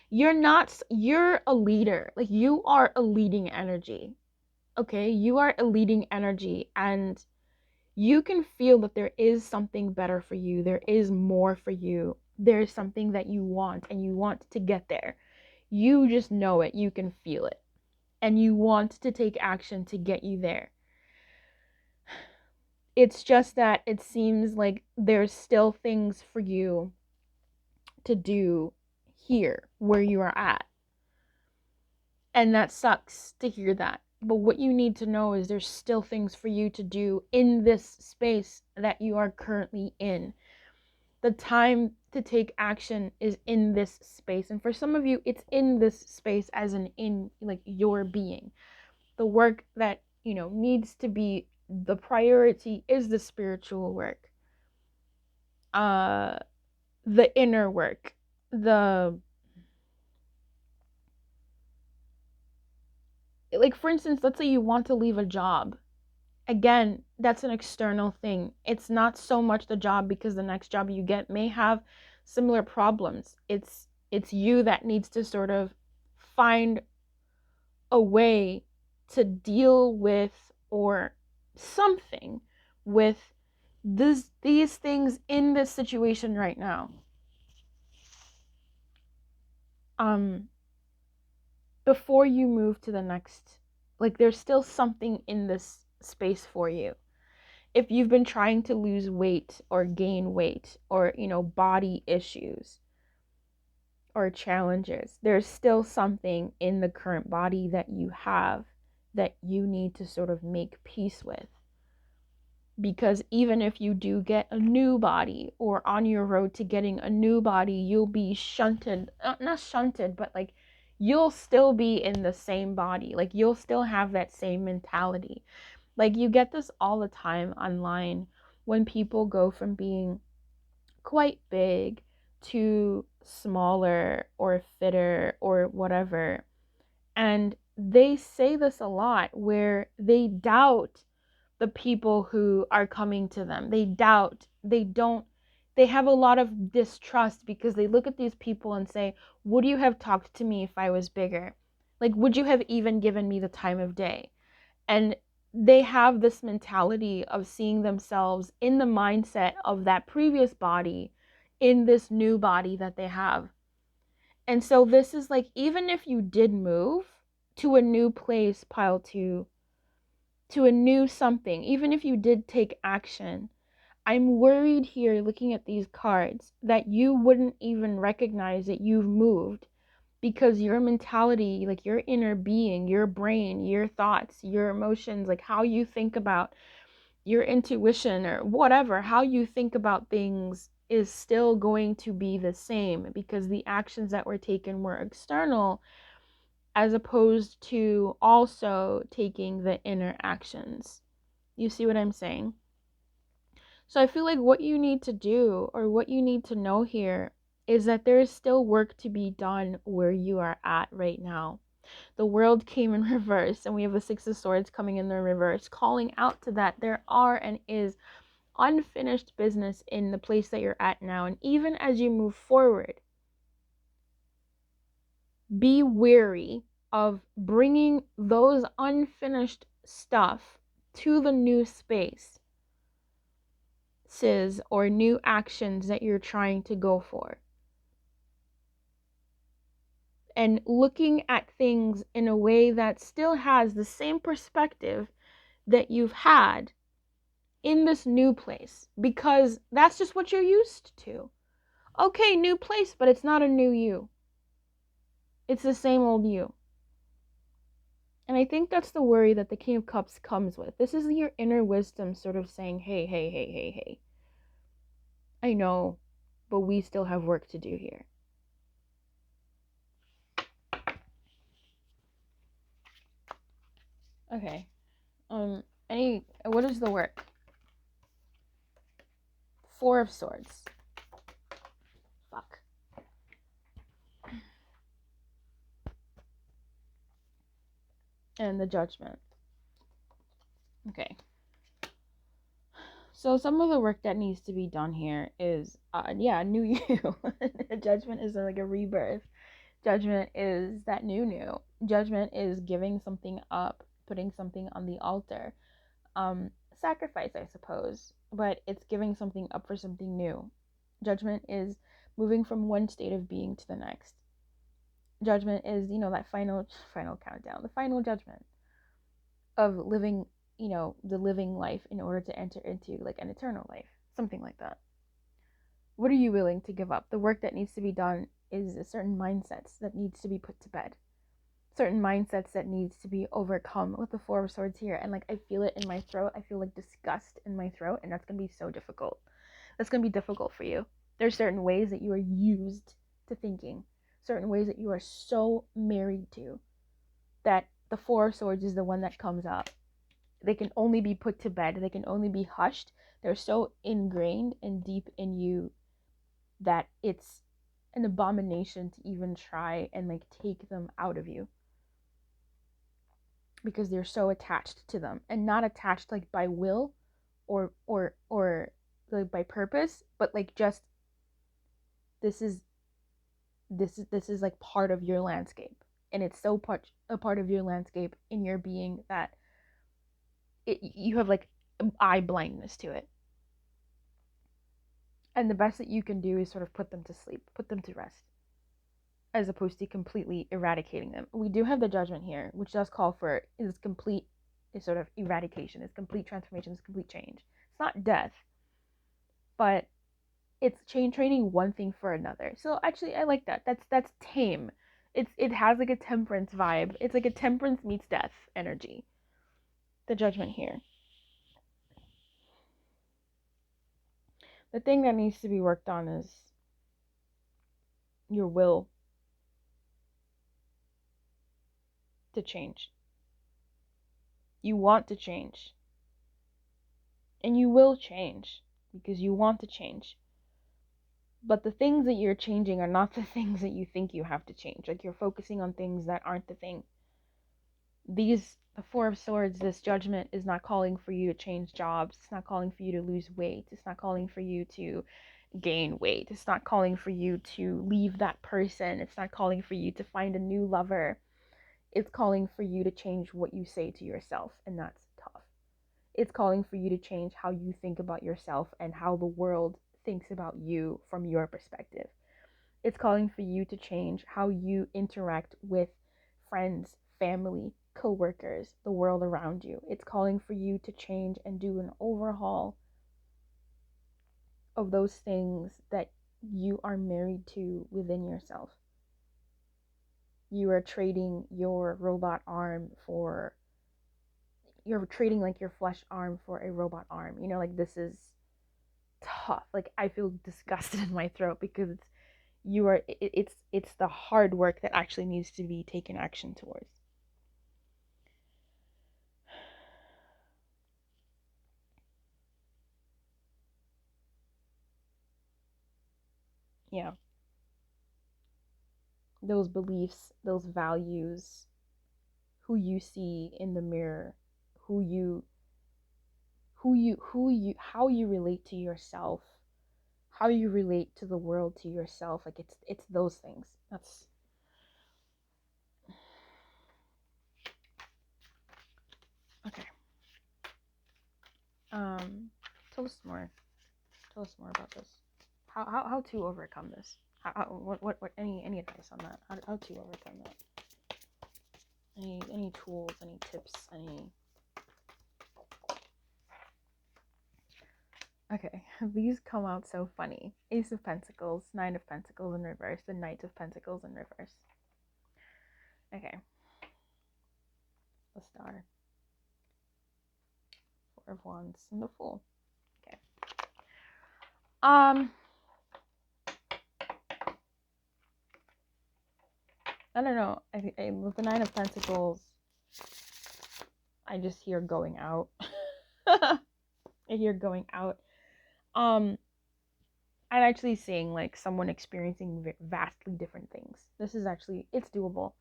You're a leader. Like, you are a leading energy. Okay? You are a leading energy, and You can feel that there is something better for you. There is more for you. There is something that you want and you want to get there. You just know it. You can feel it. And you want to take action to get you there. It's just that it seems like there's still things for you to do here where you are at. And that sucks to hear that. But what you need to know is there's still things for you to do in this space that you are currently in. The time to take action is in this space. And for some of you, it's in this space as in like your being. The work that, needs to be the priority is the spiritual work. The inner work. Like, for instance, let's say you want to leave a job. Again, that's an external thing. It's not so much the job, because the next job you get may have similar problems. It's you that needs to sort of find a way to deal with, or something with, these things in this situation right now. Before you move to the next, like, there's still something in this space for you. If you've been trying to lose weight or gain weight, or, body issues or challenges, there's still something in the current body that you have that you need to sort of make peace with. Because even if you do get a new body, or on your road to getting a new body, you'll be shunted, not shunted, but like, you'll still be in the same body. Like, you'll still have that same mentality. Like, you get this all the time online when people go from being quite big to smaller or fitter or whatever. And they say this a lot, where they doubt the people who are coming to them. They have a lot of distrust, because they look at these people and say, would you have talked to me if I was bigger? Like, would you have even given me the time of day? And they have this mentality of seeing themselves in the mindset of that previous body in this new body that they have. And so this is like, even if you did move to a new place, pile to a new something, even if you did take action, I'm worried here, looking at these cards, that you wouldn't even recognize that you've moved, because your mentality, like your inner being, your brain, your thoughts, your emotions, like how you think about your intuition or whatever, how you think about things is still going to be the same, because the actions that were taken were external, as opposed to also taking the inner actions. You see what I'm saying? So I feel like what you need to do, or what you need to know here, is that there is still work to be done where you are at right now. The world came in reverse, and we have the Six of Swords coming in the reverse, calling out to that there are and is unfinished business in the place that you're at now. And even as you move forward, be wary of bringing those unfinished stuff to the new space, or new actions that you're trying to go for. And looking at things in a way that still has the same perspective that you've had in this new place, because that's just what you're used to. Okay, new place, but it's not a new you. It's the same old you. And I think that's the worry that the King of Cups comes with. This is your inner wisdom sort of saying, hey, hey, hey, hey, hey. I know, but we still have work to do here. Okay. What is the work? Four of Swords. Fuck. And the Judgment. Okay. So some of the work that needs to be done here is, new you. Judgment is like a rebirth. Judgment is that new. Judgment is giving something up, putting something on the altar. sacrifice, I suppose, but it's giving something up for something new. Judgment is moving from one state of being to the next. Judgment is, that final countdown, the final judgment of living, the living life in order to enter into like an eternal life, something like that. What are you willing to give up? The work that needs to be done is a certain mindsets that needs to be put to bed. Certain mindsets that needs to be overcome with the Four of Swords here. And like I feel it in my throat. I feel like disgust in my throat, and that's gonna be so difficult. That's gonna be difficult for you. There's certain ways that you are used to thinking, certain ways that you are so married to, that the Four of Swords is the one that comes up. They can only be put to bed. They can only be hushed. They're so ingrained and deep in you that it's an abomination to even try and like take them out of you, because they're so attached to them, and not attached like by will or like by purpose, but like just this is like part of your landscape, and it's so a part of your landscape in your being that you have like eye blindness to it. And the best that you can do is sort of put them to sleep, put them to rest, as opposed to completely eradicating them. We do have the Judgment here, which does call for is complete is sort of eradication, is complete transformation, is complete change. It's not death, but it's trading one thing for another. So actually, I like that. That's tame. It has like a temperance vibe. It's like a temperance meets death energy. The Judgment here. The thing that needs to be worked on is your will to change. You want to change. And you will change because you want to change. But the things that you're changing are not the things that you think you have to change. Like you're focusing on things that aren't the thing. The Four of Swords, this Judgment is not calling for you to change jobs. It's not calling for you to lose weight. It's not calling for you to gain weight. It's not calling for you to leave that person. It's not calling for you to find a new lover. It's calling for you to change what you say to yourself, and that's tough. It's calling for you to change how you think about yourself and how the world thinks about you from your perspective. It's calling for you to change how you interact with friends, family, co-workers, the world around you. It's calling for you to change and do an overhaul of those things that you are married to within yourself. You are trading your robot arm for you're trading like your flesh arm for a robot arm. Like this is tough. Like I feel disgusted in my throat because it's the hard work that actually needs to be taken action towards. Yeah. Those beliefs, those values, who you see in the mirror, how you relate to yourself, how you relate to the world, to yourself. Like it's those things. That's okay. Tell us more. Tell us more about this. How to overcome this? What any advice on that? How to overcome that? Any tools, any tips, any. Okay, these come out so funny. Ace of Pentacles, Nine of Pentacles in reverse, the Knight of Pentacles in reverse. Okay. The Star. Four of Wands and the Fool. Okay. I don't know. With the Nine of Pentacles, I just hear going out. I hear going out. I'm actually seeing like someone experiencing vastly different things. This is actually, it's doable.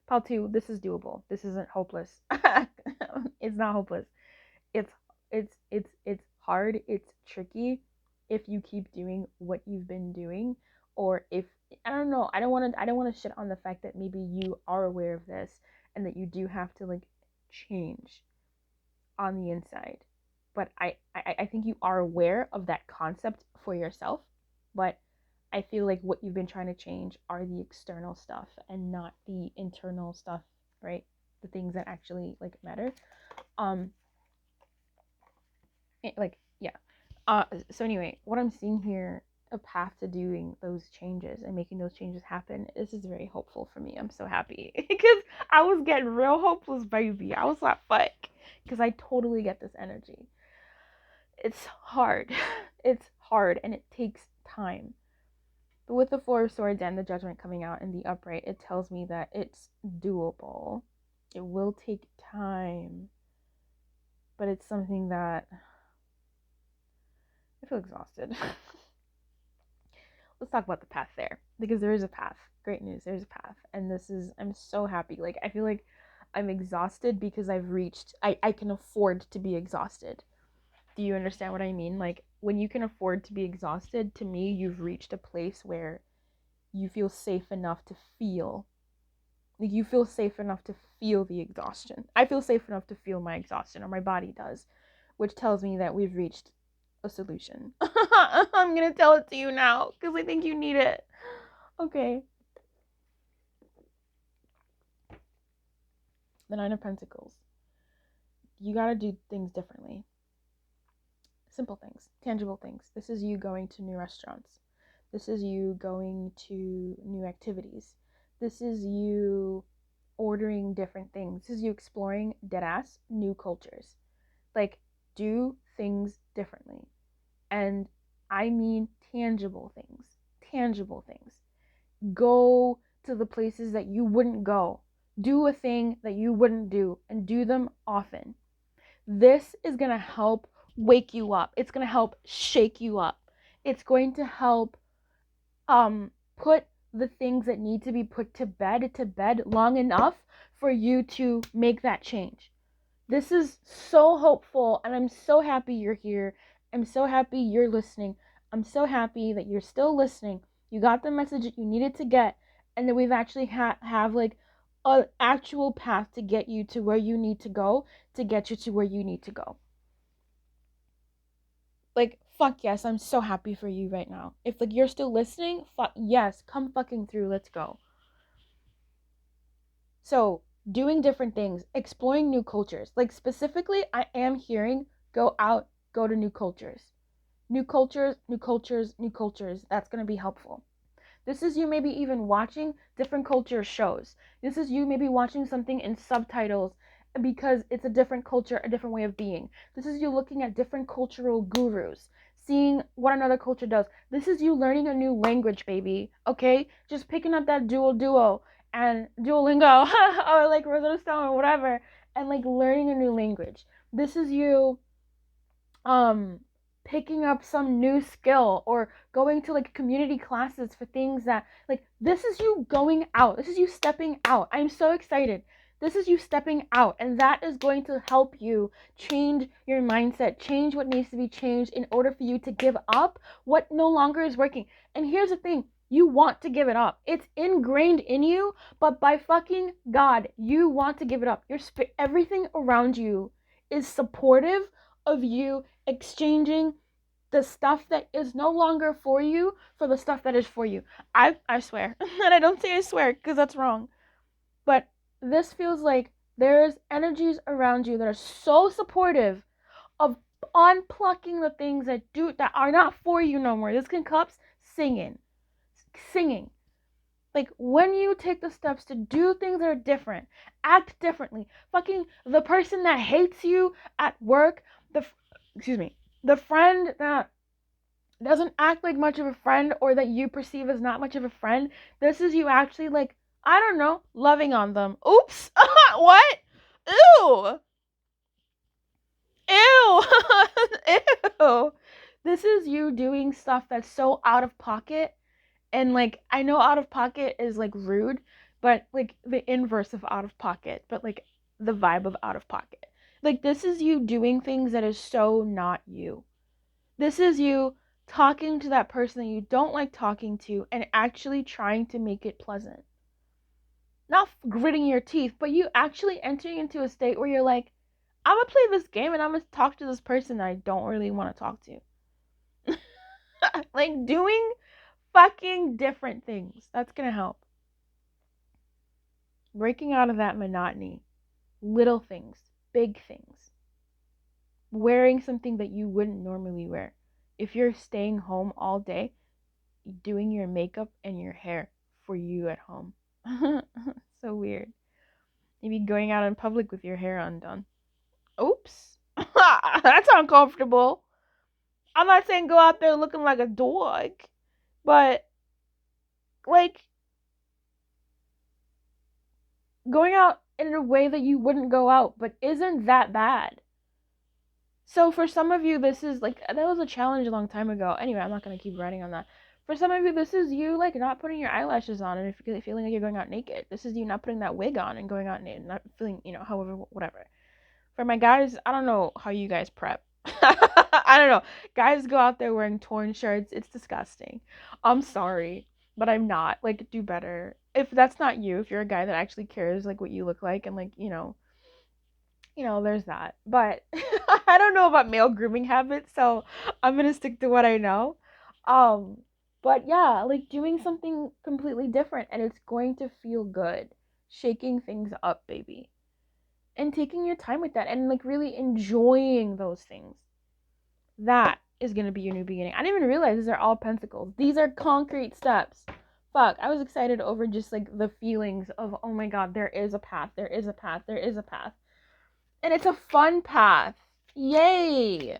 Pal 2, this is doable. This isn't hopeless. It's not hopeless. It's hard. It's tricky if you keep doing what you've been doing, or if I don't know. I don't want to shit on the fact that maybe you are aware of this and that you do have to like change on the inside. but I think you are aware of that concept for yourself, but I feel like what you've been trying to change are the external stuff and not the internal stuff, right? The things that actually like matter. Um, like yeah. So anyway, what I'm seeing here, a path to doing those changes and making those changes happen. This is very hopeful for me. I'm so happy because I was getting real hopeless, baby. I was like, fuck, because I totally get this energy. It's hard. It's hard and it takes time. But with the Four of Swords and the Judgment coming out in the upright, it tells me that it's doable. It will take time, but it's something that I feel exhausted. Let's talk about the path there, because there is a path. Great news, there's a path. And I'm so happy. Like, I feel like I'm exhausted because I can afford to be exhausted. Do you understand what I mean? Like, when you can afford to be exhausted, to me, you've reached a place where you feel safe enough to feel. Like, you feel safe enough to feel the exhaustion. I feel safe enough to feel my exhaustion, or my body does, which tells me that we've reached a solution. I'm gonna tell it to you now because I think you need it. Okay. The Nine of Pentacles. You gotta do things differently. Simple things, tangible things. This is you going to new restaurants. This is you going to new activities. This is you ordering different things. This is you exploring deadass new cultures. Like, do things differently. And I mean tangible things. Tangible things. Go to the places that you wouldn't go. Do a thing that you wouldn't do and do them often. This is going to help wake you up. It's going to help shake you up. It's going to help put the things that need to be put to bed long enough for you to make that change. This is so hopeful, and I'm so happy you're here. I'm so happy you're listening. I'm so happy that you're still listening. You got the message that you needed to get, and that we've actually have like an actual path to get you to where you need to go, to get you to where you need to go. Like, fuck yes, I'm so happy for you right now. If like you're still listening, fuck yes, come fucking through. Let's go. So, doing different things, exploring new cultures. Like, specifically, I am hearing go out, go to new cultures. New cultures, new cultures, new cultures. That's going to be helpful. This is you maybe even watching different culture shows. This is you maybe watching something in subtitles because it's a different culture, a different way of being. This is you looking at different cultural gurus, seeing what another culture does. This is you learning a new language, baby. Okay? Just picking up that Duo and Duolingo or like Rosetta Stone or whatever and like learning a new language. This is you picking up some new skill or going to like community classes for things that like this is you going out. This is you stepping out. I'm so excited. This is you stepping out, and that is going to help you change your mindset, change what needs to be changed in order for you to give up what no longer is working. And here's the thing, you want to give it up. It's ingrained in you, but by fucking God, you want to give it up. Everything around you is supportive of you exchanging the stuff that is no longer for you for the stuff that is for you. I swear. And I don't say I swear because that's wrong. But this feels like there's energies around you that are so supportive of unplucking the things that are not for you no more. This can cups singing. Like, when you take the steps to do things that are different, act differently. Fucking the person that hates you at work, the friend that doesn't act like much of a friend or that you perceive as not much of a friend, this is you actually, like, I don't know, loving on them. Oops. What? Ew. Ew. Ew. This is you doing stuff that's so out of pocket. And like, I know out of pocket is like rude, but like the inverse of out of pocket, but like the vibe of out of pocket. Like, this is you doing things that is so not you. This is you talking to that person that you don't like talking to and actually trying to make it pleasant. Not gritting your teeth, but you actually entering into a state where you're like, I'm gonna play this game and I'm gonna talk to this person that I don't really want to talk to. Like, doing fucking different things. That's gonna help. Breaking out of that monotony. Little things, big things. Wearing something that you wouldn't normally wear. If you're staying home all day, doing your makeup and your hair for you at home. So weird. Maybe going out in public with your hair undone. Oops. That's uncomfortable. I'm not saying go out there looking like a dog, but like going out in a way that you wouldn't go out, but isn't that bad. So for some of you, this is like, that was a challenge a long time ago. Anyway, I'm not going to keep writing on that. For some of you, this is you like not putting your eyelashes on and feeling like you're going out naked. This is you not putting that wig on and going out naked, not feeling, however, whatever. For my guys, I don't know how you guys prep. I don't know. Guys go out there wearing torn shirts. It's disgusting. I'm sorry, but I'm not. Like, do better. If that's not you, if you're a guy that actually cares like what you look like and like, there's that. But I don't know about male grooming habits, so I'm going to stick to what I know. Um but yeah, like doing something completely different and it's going to feel good. Shaking things up, baby. And taking your time with that and like really enjoying those things. That is going to be your new beginning. I didn't even realize these are all pentacles. These are concrete steps. Fuck, I was excited over just like the feelings of, oh my god, there is a path, there is a path, there is a path. And it's a fun path. Yay!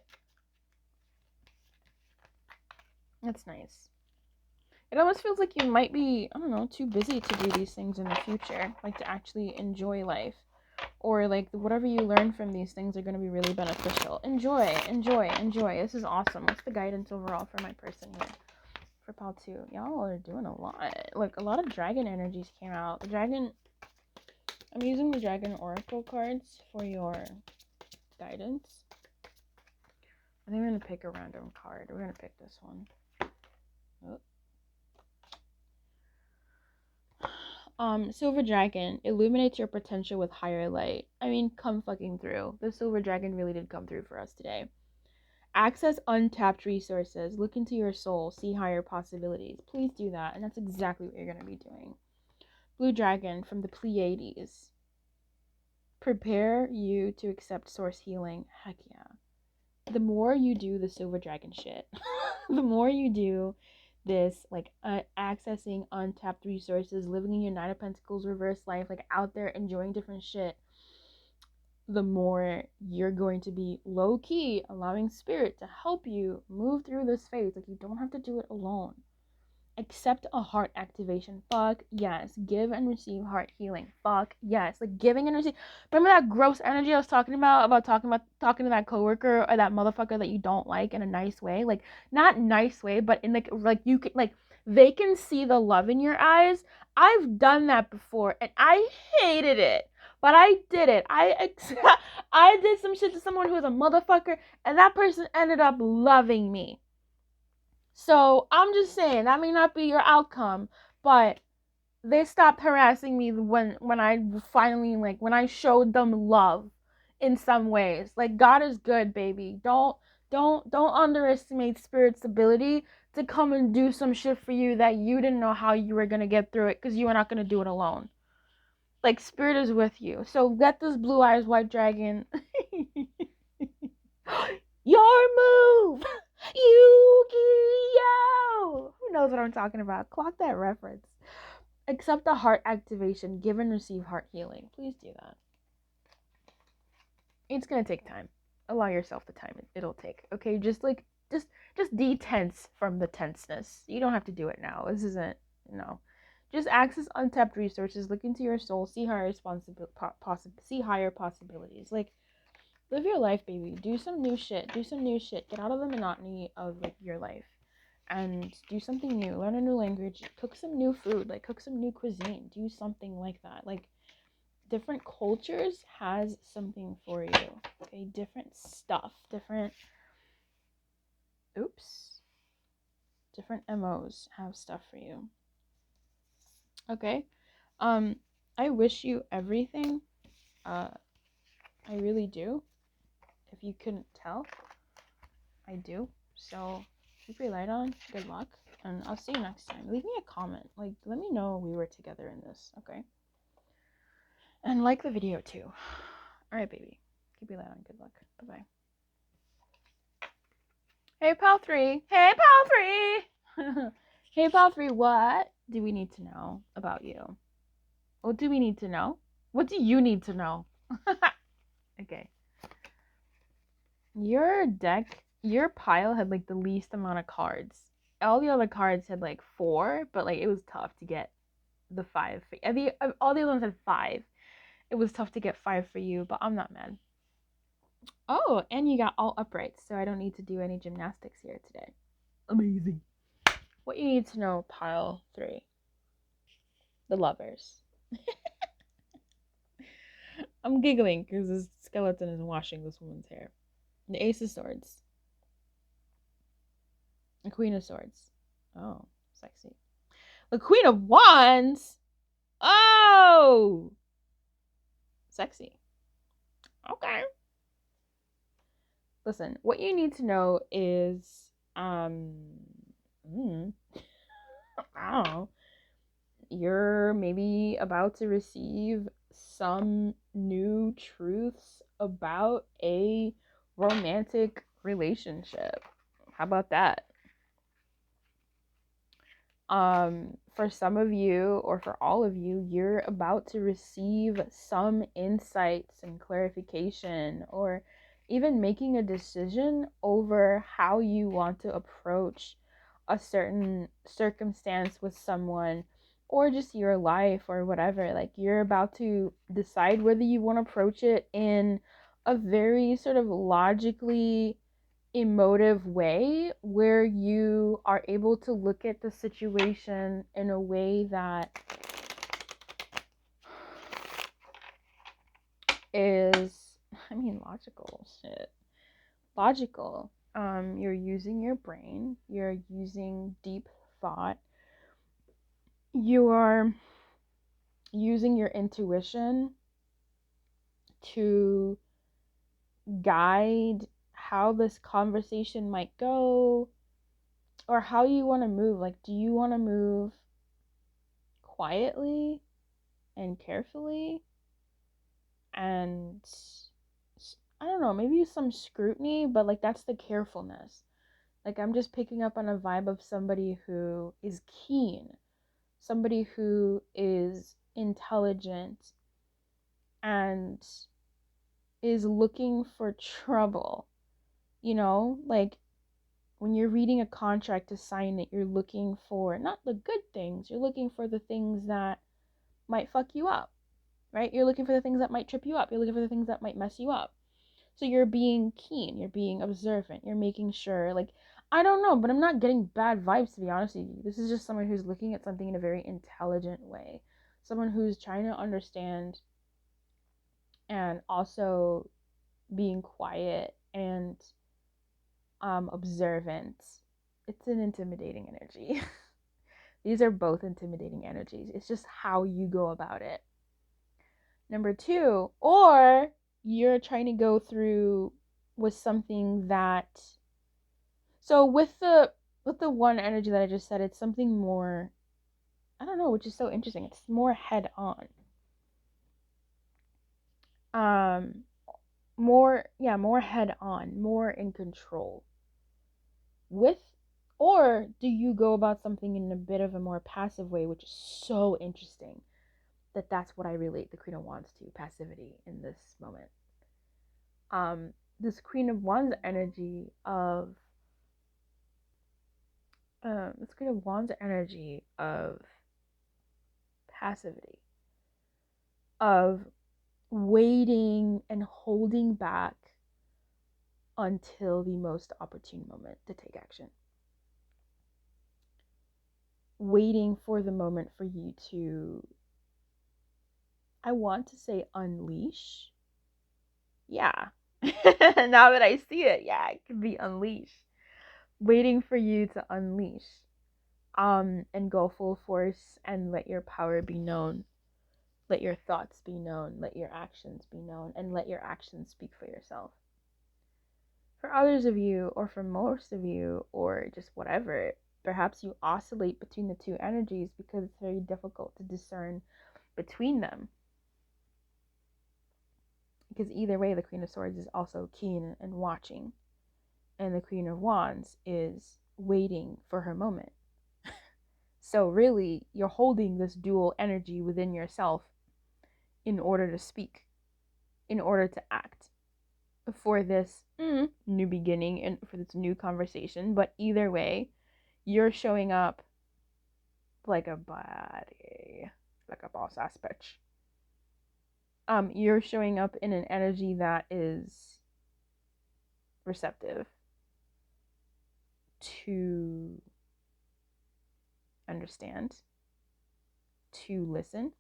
That's nice. It almost feels like you might be, I don't know, too busy to do these things in the future. Like to actually enjoy life. Or like whatever you learn from these things are going to be really beneficial. Enjoy, enjoy, enjoy. This is awesome. What's the guidance overall for my person here? For Pal 2. Y'all are doing a lot. Like a lot of dragon energies came out. The dragon... I'm using the dragon oracle cards for your guidance. I think we're going to pick a random card. We're going to pick this one. Silver Dragon illuminates your potential with higher light. I mean, come fucking through. The Silver Dragon really did come through for us today. Access untapped resources. Look into your soul. See higher possibilities. Please do that, and that's exactly what you're going to be doing. Blue Dragon from the Pleiades. Prepare you to accept source healing. Heck yeah. The more you do the Silver Dragon shit, the more you do this, like, accessing untapped resources, living in your Nine of Pentacles reverse life, like, out there enjoying different shit, the more you're going to be low-key allowing spirit to help you move through this phase. Like, you don't have to do it alone. Accept a heart activation. Fuck yes. Give and receive heart healing. Fuck yes. Like giving and receiving. Remember that gross energy I was talking about talking to that coworker or that motherfucker that you don't like in a nice way? Like not nice way, but in like you can like they can see the love in your eyes. I've done that before and I hated it. But I did it. I did some shit to someone who was a motherfucker and that person ended up loving me. So I'm just saying that may not be your outcome, but they stopped harassing me when I finally when I showed them love in some ways. Like God is good, baby. Don't underestimate spirit's ability to come and do some shit for you that you didn't know how you were gonna get through it because you were not gonna do it alone. Like spirit is with you. So let this blue eyes white dragon your move. Yu-Gi-Oh! Who knows what I'm talking about? Clock that reference. Accept the heart activation. Give and receive heart healing. Please do that. It's gonna take time. Allow yourself the time it'll take. Okay, just de-tense from the tenseness. You don't have to do it now. This isn't Just access untapped resources. Look into your soul. See higher possibilities. Like. Live your life, baby. Do some new shit. Get out of the monotony of like your life and do something new. Learn a new language. Cook some new food. Like cook some new cuisine. Do something like that. Like different cultures has something for you. Okay, different stuff. Different MOs have stuff for you. Okay. I wish you everything. I really do. If you couldn't tell, I do. So keep your light on. Good luck. And I'll see you next time. Leave me a comment. Like, let me know we were together in this, okay? And like the video too. Alright, baby. Keep your light on. Good luck. Bye-bye. Hey, Pal 3. Hey, Pal 3! Hey, Pal 3, what do we need to know about you? What do we need to know? What do you need to know? Okay. Your pile had like the least amount of cards. All the other cards had like 4, but like it was tough to get the 5. All the other ones had 5. It was tough to get 5 for you, but I'm not mad. Oh, and you got all uprights, so I don't need to do any gymnastics here today. Amazing. What you need to know, pile 3. The lovers. I'm giggling because this skeleton is washing this woman's hair. The Ace of Swords. The Queen of Swords. Oh, sexy. The Queen of Wands. Oh, sexy. Okay. Listen, what you need to know is, I don't know, you're maybe about to receive some new truths about a romantic relationship. How about that? For some of you, or for all of you, you're about to receive some insights and clarification, or even making a decision over how you want to approach a certain circumstance with someone, or just your life, or whatever. Like, you're about to decide whether you want to approach it in a very sort of logically emotive way, where you are able to look at the situation in a way that is, logical. Logical. You're using your brain, you're using deep thought, you are using your intuition to guide how this conversation might go, or how you want to move. Like, do you want to move quietly and carefully, and I don't know, maybe some scrutiny, but like that's the carefulness. Like, I'm just picking up on a vibe of somebody who is keen, somebody who is intelligent and is looking for trouble. Like, when you're reading a contract to sign it, you're looking for not the good things, you're looking for the things that might fuck you up, right? You're looking for the things that might trip you up, you're looking for the things that might mess you up. So you're being keen, you're being observant, you're making sure, like, I don't know, but I'm not getting bad vibes, to be honest with you. This is just someone who's looking at something in a very intelligent way, someone who's trying to understand, and also being quiet and observant. It's an intimidating energy. These are both intimidating energies. It's just how you go about it. Number 2, or you're trying to go through with something that, so with the one energy that I just said, it's something more, I don't know, which is so interesting. It's more head on. More head on, more in control. Or do you go about something in a bit of a more passive way, which is so interesting. That's what I relate the Queen of Wands to, passivity, in this moment. This Queen of Wands energy of passivity, of waiting and holding back until the most opportune moment to take action. Waiting for the moment for you to, I want to say, unleash. Yeah. Now that I see it, yeah, it could be unleashed. Waiting for you to unleash. And go full force and let your power be known. Let your thoughts be known. Let your actions be known. And let your actions speak for yourself. For others of you, or for most of you, or just whatever, perhaps you oscillate between the two energies because it's very difficult to discern between them. Because either way, the Queen of Swords is also keen and watching, and the Queen of Wands is waiting for her moment. So really, you're holding this dual energy within yourself in order to speak, in order to act for this new beginning and for this new conversation. But either way, you're showing up like a body, like a boss ass bitch. You're showing up in an energy that is receptive to understand, to listen,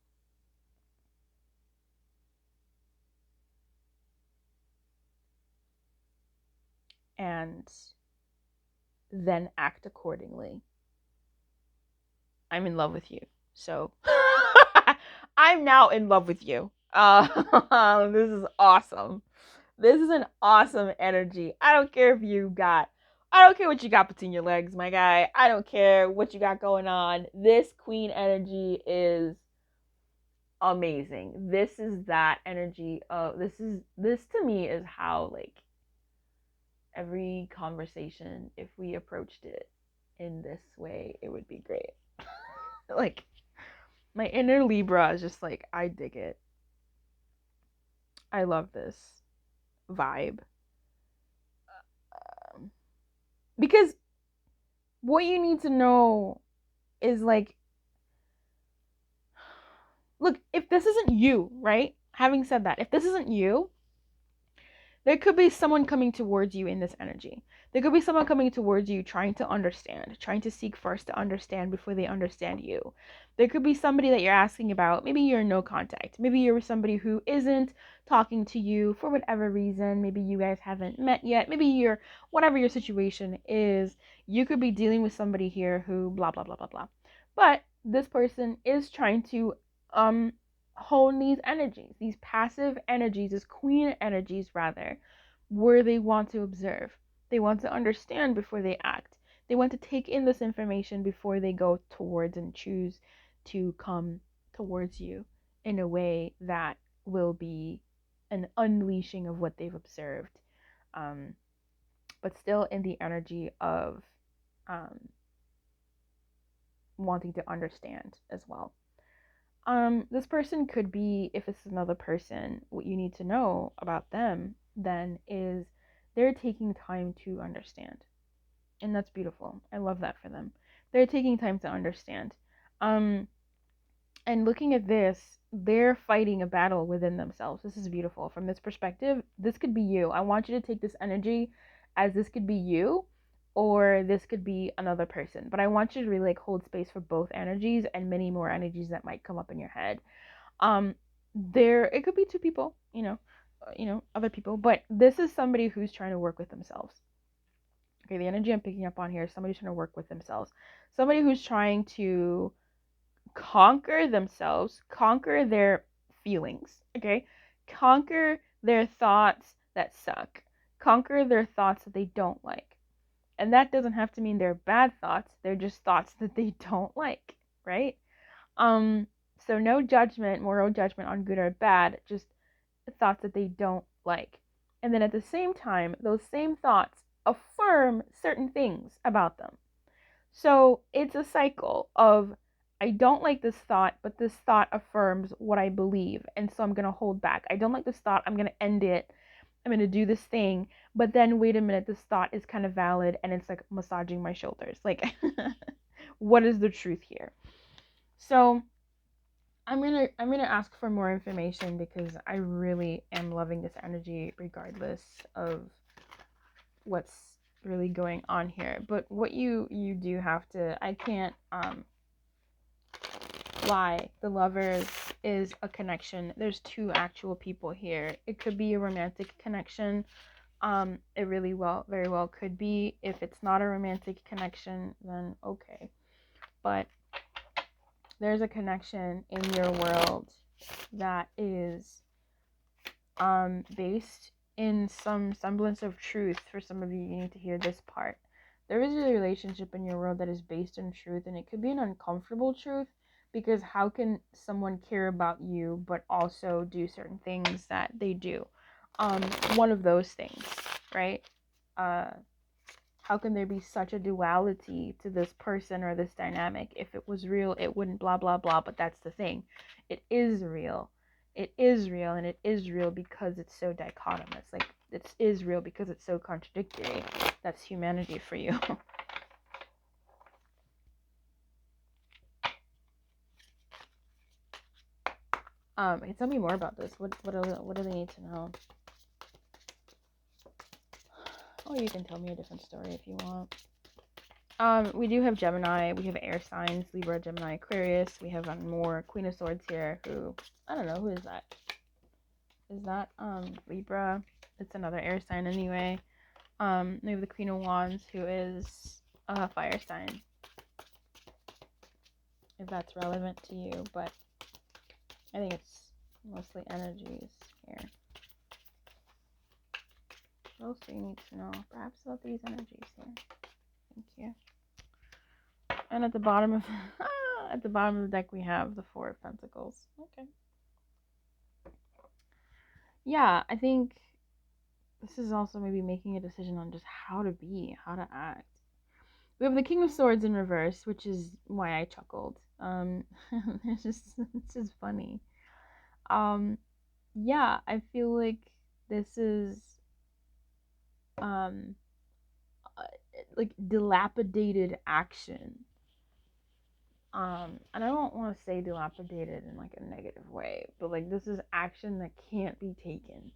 and then act accordingly. I'm in love with you. So I'm now in love with you. This is awesome. This is an awesome energy. I don't care what you got between your legs, my guy. I don't care what you got going on. This queen energy is amazing. This is that energy of this to me is how like every conversation, if we approached it in this way, it would be great. Like my inner Libra is just like, I dig it. I love this vibe. Because what you need to know is like, look, if this isn't you, right? Having said that, if this isn't you, there could be someone coming towards you in this energy. There could be someone coming towards you trying to understand, trying to seek first to understand before they understand you. There could be somebody that you're asking about. Maybe you're no contact. Maybe you're with somebody who isn't talking to you for whatever reason. Maybe you guys haven't met yet. Maybe you're, whatever your situation is, you could be dealing with somebody here who blah, blah, blah, blah, blah. But this person is trying to hone these energies, these passive energies, these queen energies rather, where they want to observe. They want to understand before they act. They want to take in this information before they go towards and choose to come towards you in a way that will be an unleashing of what they've observed, but still in the energy of wanting to understand as well. This person could be, if it's another person, what you need to know about them then is they're taking time to understand. And that's beautiful. I love that for them. They're taking time to understand. And looking at this, they're fighting a battle within themselves. This is beautiful. From this perspective, this could be you. I want you to take this energy as this could be you, or this could be another person. But I want you to really like hold space for both energies and many more energies that might come up in your head. There it could be two people, other people, but this is somebody who's trying to work with themselves. Okay, the energy I'm picking up on here is somebody trying to work with themselves. Somebody who's trying to conquer themselves, conquer their feelings, okay? Conquer their thoughts that suck. Conquer their thoughts that they don't like. And that doesn't have to mean they're bad thoughts. They're just thoughts that they don't like, right? So no judgment, moral judgment on good or bad, just thoughts that they don't like. And then at the same time, those same thoughts affirm certain things about them. So it's a cycle of, I don't like this thought, but this thought affirms what I believe. And so I'm going to hold back. I don't like this thought. I'm going to end it. I'm going to do this thing. But then wait a minute, this thought is kind of valid and it's like massaging my shoulders. Like, what is the truth here? So I'm gonna ask for more information because I really am loving this energy regardless of what's really going on here. But what you do have to, I can't lie. The Lovers is a connection. There's two actual people here. It could be a romantic connection. It very well could be. If it's not a romantic connection, then okay. But there's a connection in your world that is based in some semblance of truth, for some of you, you need to hear this part. There is a relationship in your world that is based in truth, and it could be an uncomfortable truth, because how can someone care about you but also do certain things that they do? One of those things, right? How can there be such a duality to this person or this dynamic? If it was real, it wouldn't blah blah blah. But that's the thing, it is real. It is real, and it is real because it's so dichotomous. Like, it is real because it's so contradictory. That's humanity for you. Tell me more about this. What do they need to know? Oh, you can tell me a different story if you want. We do have Gemini. We have air signs: Libra, Gemini, Aquarius. We have more Queen of Swords here. Who, I don't know, who is that? Is that Libra? It's another air sign anyway. We have the Queen of Wands, who is a fire sign, if that's relevant to you, but I think it's mostly energies here. What else do you need to know? Perhaps about these energies here. Thank you. And at the bottom of the deck, we have the Four of Pentacles. Okay. Yeah, I think this is also maybe making a decision on just how to be, how to act. We have the King of Swords in reverse, which is why I chuckled. It's just funny. Yeah, I feel like this is like dilapidated action. And I don't want to say dilapidated in like a negative way, but like, this is action that can't be taken.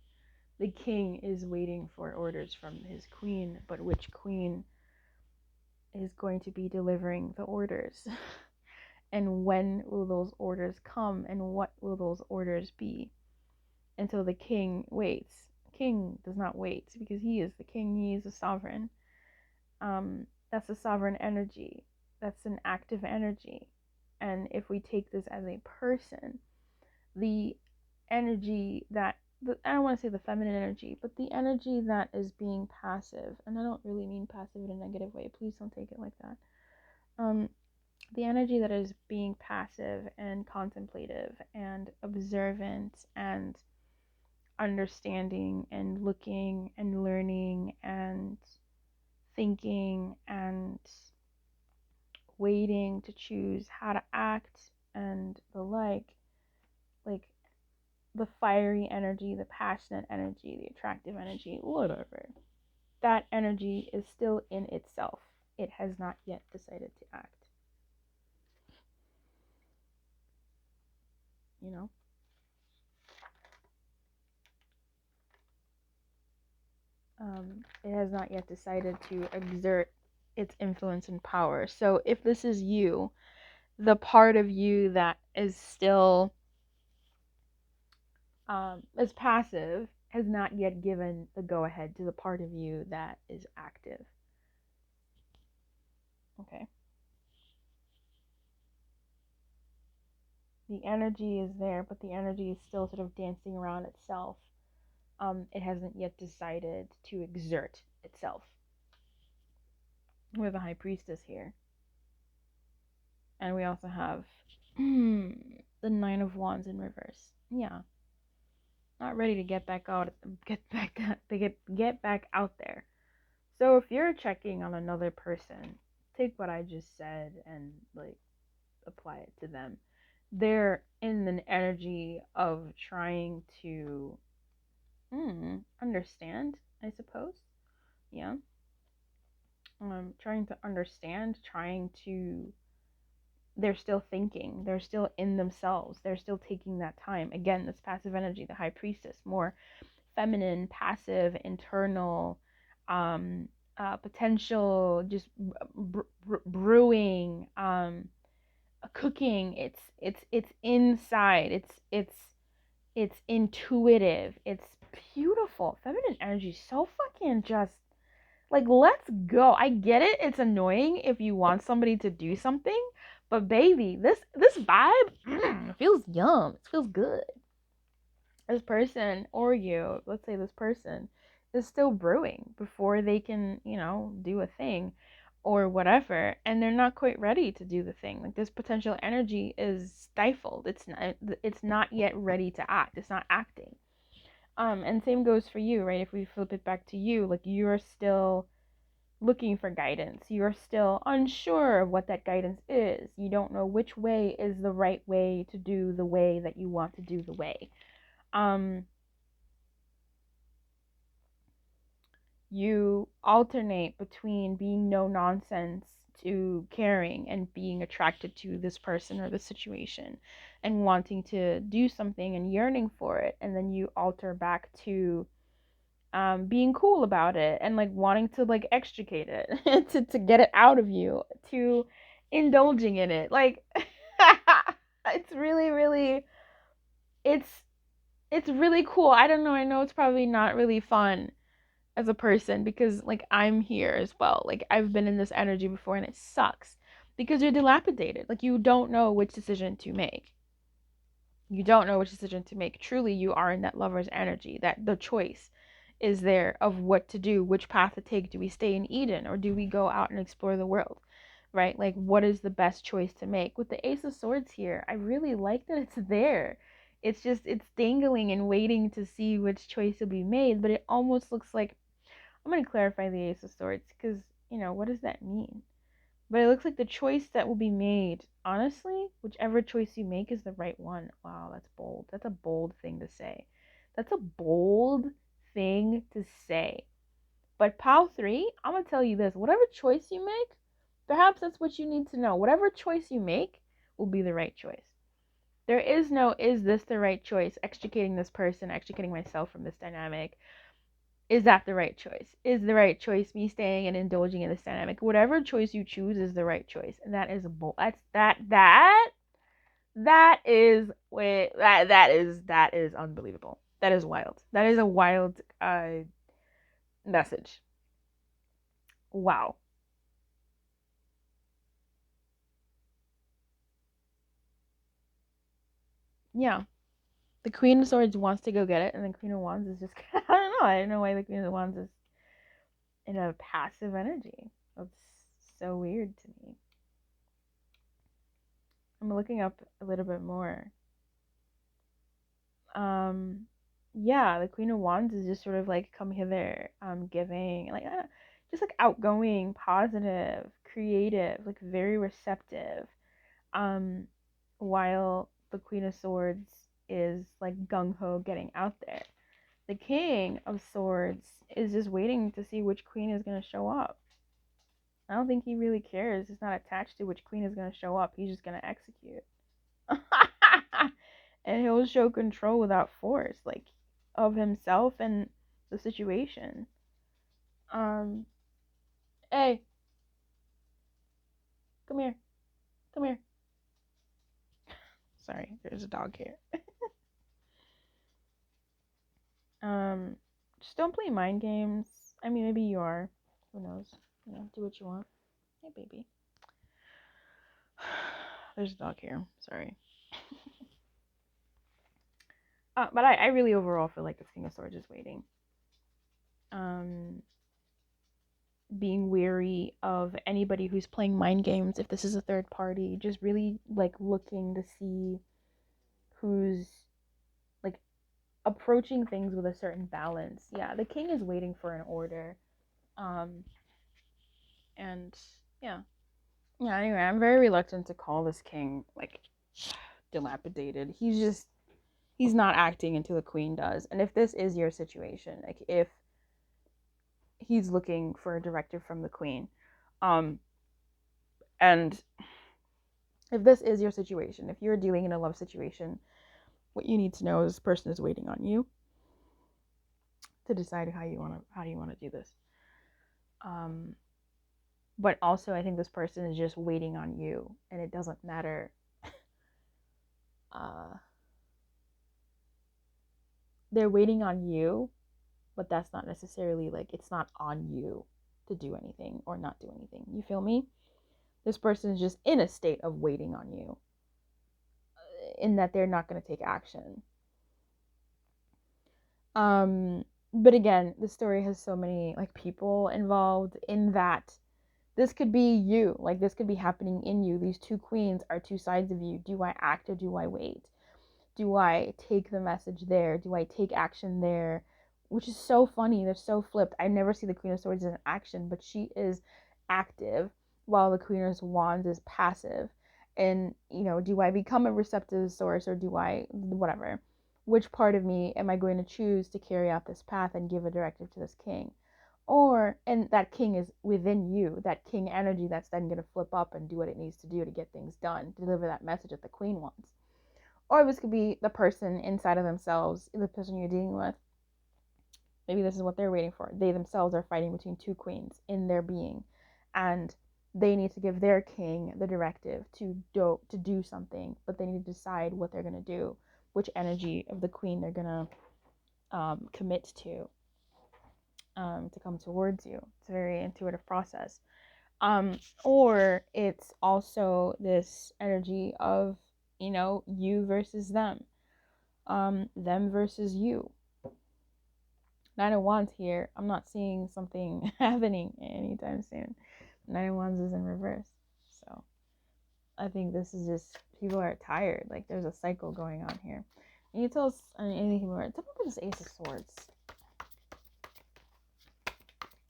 The king is waiting for orders from his queen, but which queen is going to be delivering the orders? And when will those orders come, and what will those orders be? Until the king waits. King does not wait, because he is the king, he is the sovereign. That's a sovereign energy. That's an active energy. And if we take this as a person, the energy that, I don't want to say the feminine energy, but the energy that is being passive, and I don't really mean passive in a negative way, please don't take it like that. The energy that is being passive and contemplative and observant and understanding and looking and learning and thinking and waiting to choose how to act and the like the fiery energy, the passionate energy, the attractive energy, whatever, that energy is still in itself. It has not yet decided to act. You know? It has not yet decided to exert its influence and power. So if this is you, the part of you that is still is passive has not yet given the go-ahead to the part of you that is active. Okay. The energy is there, but the energy is still sort of dancing around itself. It hasn't yet decided to exert itself. We have the High Priestess here. And we also have the Nine of Wands in reverse. Yeah. Not ready to get back out, get back out there. So if you're checking on another person, take what I just said and like apply it to them. They're in an energy of trying to understand, I suppose. Yeah. Trying to understand, they're still thinking, they're still in themselves, they're still taking that time. Again, this passive energy, the High Priestess, more feminine, passive, internal, potential, just brewing, cooking. It's inside. It's intuitive. It's beautiful. Feminine energy is so fucking just like, let's go. I get it. It's annoying if you want somebody to do something, but baby, this vibe feels yum. It feels good. this person, or you, let's say this person, is still brewing before they can, do a thing or whatever, and they're not quite ready to do the thing. Like, this potential energy is stifled. It's not yet ready to act. It's not acting. And same goes for you, right? If we flip it back to you, like, you're still looking for guidance. You're still unsure of what that guidance is. You don't know which way is the right way to do the way that you want to do the way. You alternate between being no nonsense to caring and being attracted to this person or the situation and wanting to do something and yearning for it. And then you alter back to being cool about it and like wanting to like extricate it to get it out of you, to indulging in it. Like, it's really, really, it's it's really cool. I don't know. I know it's probably not really fun as a person because like I'm here as well. Like, I've been in this energy before and it sucks because you're dilapidated. Like, you don't know which decision to make. You don't know which decision to make. Truly, you are in that lover's energy, that the choice is there of what to do, which path to take. Do we stay in Eden or do we go out and explore the world? Right? Like, what is the best choice to make? With the Ace of Swords here, I really like that it's there. It's just, it's dangling and waiting to see which choice will be made, but it almost looks like, I'm going to clarify the Ace of Swords because, what does that mean? But it looks like the choice that will be made, honestly, whichever choice you make is the right one. Wow, that's bold. That's a bold thing to say. That's a bold thing to say. But POW 3, I'm going to tell you this. Whatever choice you make, perhaps that's what you need to know. Whatever choice you make will be the right choice. There is no, is this the right choice? Extricating this person, extricating myself from this dynamic. Is that the right choice? Is the right choice me staying and indulging in this dynamic? Whatever choice you choose is the right choice, and that is that is unbelievable. That is wild. That is a wild message. Wow. Yeah. The Queen of Swords wants to go get it, and the Queen of Wands is just I don't know. I don't know why the Queen of Wands is in a passive energy. That's so weird to me. I'm looking up a little bit more. Yeah, the Queen of Wands is just sort of like come hither, giving, like just like outgoing, positive, creative, like very receptive. Um, while the Queen of Swords is like gung ho getting out there. The King of Swords is just waiting to see which queen is gonna show up. I don't think he really cares. He's not attached to which queen is gonna show up. He's just gonna execute. And he'll show control without force, like of himself and the situation. Um, hey, come here, come here. Sorry, there's a dog here. um, just don't play mind games. I mean, maybe you are. Who knows? Do what you want. Hey, baby. There's a dog here. Sorry. But I really overall feel like this King of Swords is waiting. Being weary of anybody who's playing mind games, if this is a third party, just really like looking to see who's like approaching things with a certain balance. Yeah, the king is waiting for an order. And yeah. Yeah, anyway, I'm very reluctant to call this king like dilapidated. He's not acting until the queen does. And if this is your situation, like if he's looking for a directive from the queen, and if this is your situation, if you're dealing in a love situation, what you need to know is this person is waiting on you to decide how you want to do this. But also, I think this person is just waiting on you, and it doesn't matter. They're waiting on you, but that's not necessarily like it's not on you to do anything or not do anything. You feel me? This person is just in a state of waiting on you, in that they're not going to take action. But again, the story has so many like people involved in that. This could be you, like this could be happening in you. These two queens are two sides of you. Do I act or do I wait? Do I take the message there? Do I take action there? Which is so funny. They're so flipped. I never see the Queen of Swords in action, but she is active while the Queen of Wands is passive. And, do I become a receptive source or do I, whatever? Which part of me am I going to choose to carry out this path and give a directive to this king? And that king is within you, that king energy that's then going to flip up and do what it needs to do to get things done, deliver that message that the queen wants. Or this could be the person inside of themselves, the person you're dealing with. Maybe this is what they're waiting for. They themselves are fighting between two queens in their being. And they need to give their king the directive to do something, but they need to decide what they're going to do, which energy of the queen they're going to commit to come towards you. It's a very intuitive process. Or it's also this energy of, you versus them. Them versus you. Nine of Wands here. I'm not seeing something happening anytime soon. Nine of Wands is in reverse. So I think this is just, people are tired. Like there's a cycle going on here. And you tell us anything more. Tell me about this Ace of Swords.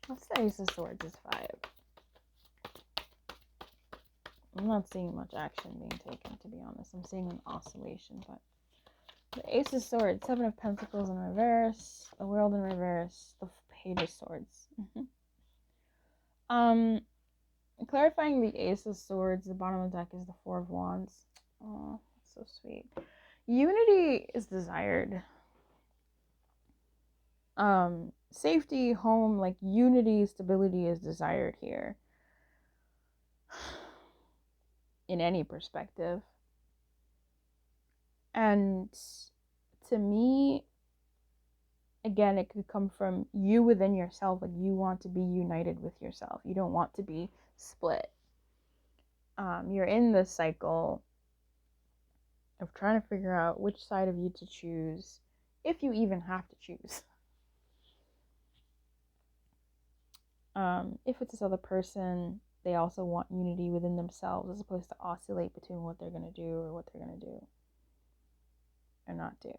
What's the Ace of Swords is 5? I'm not seeing much action being taken, to be honest. I'm seeing an oscillation, but the Ace of Swords, 7 of Pentacles in reverse, the World in reverse, the Page of Swords. Clarifying the Ace of Swords, the bottom of the deck is the 4 of Wands. Oh, that's so sweet. Unity is desired. Safety, home, like unity, stability is desired here. In any perspective. And to me, again, it could come from you within yourself. Like you want to be united with yourself. You don't want to be split. You're in this cycle of trying to figure out which side of you to choose, if you even have to choose. If it's this other person, they also want unity within themselves as opposed to oscillate between what they're going to do or what they're going to do or not do.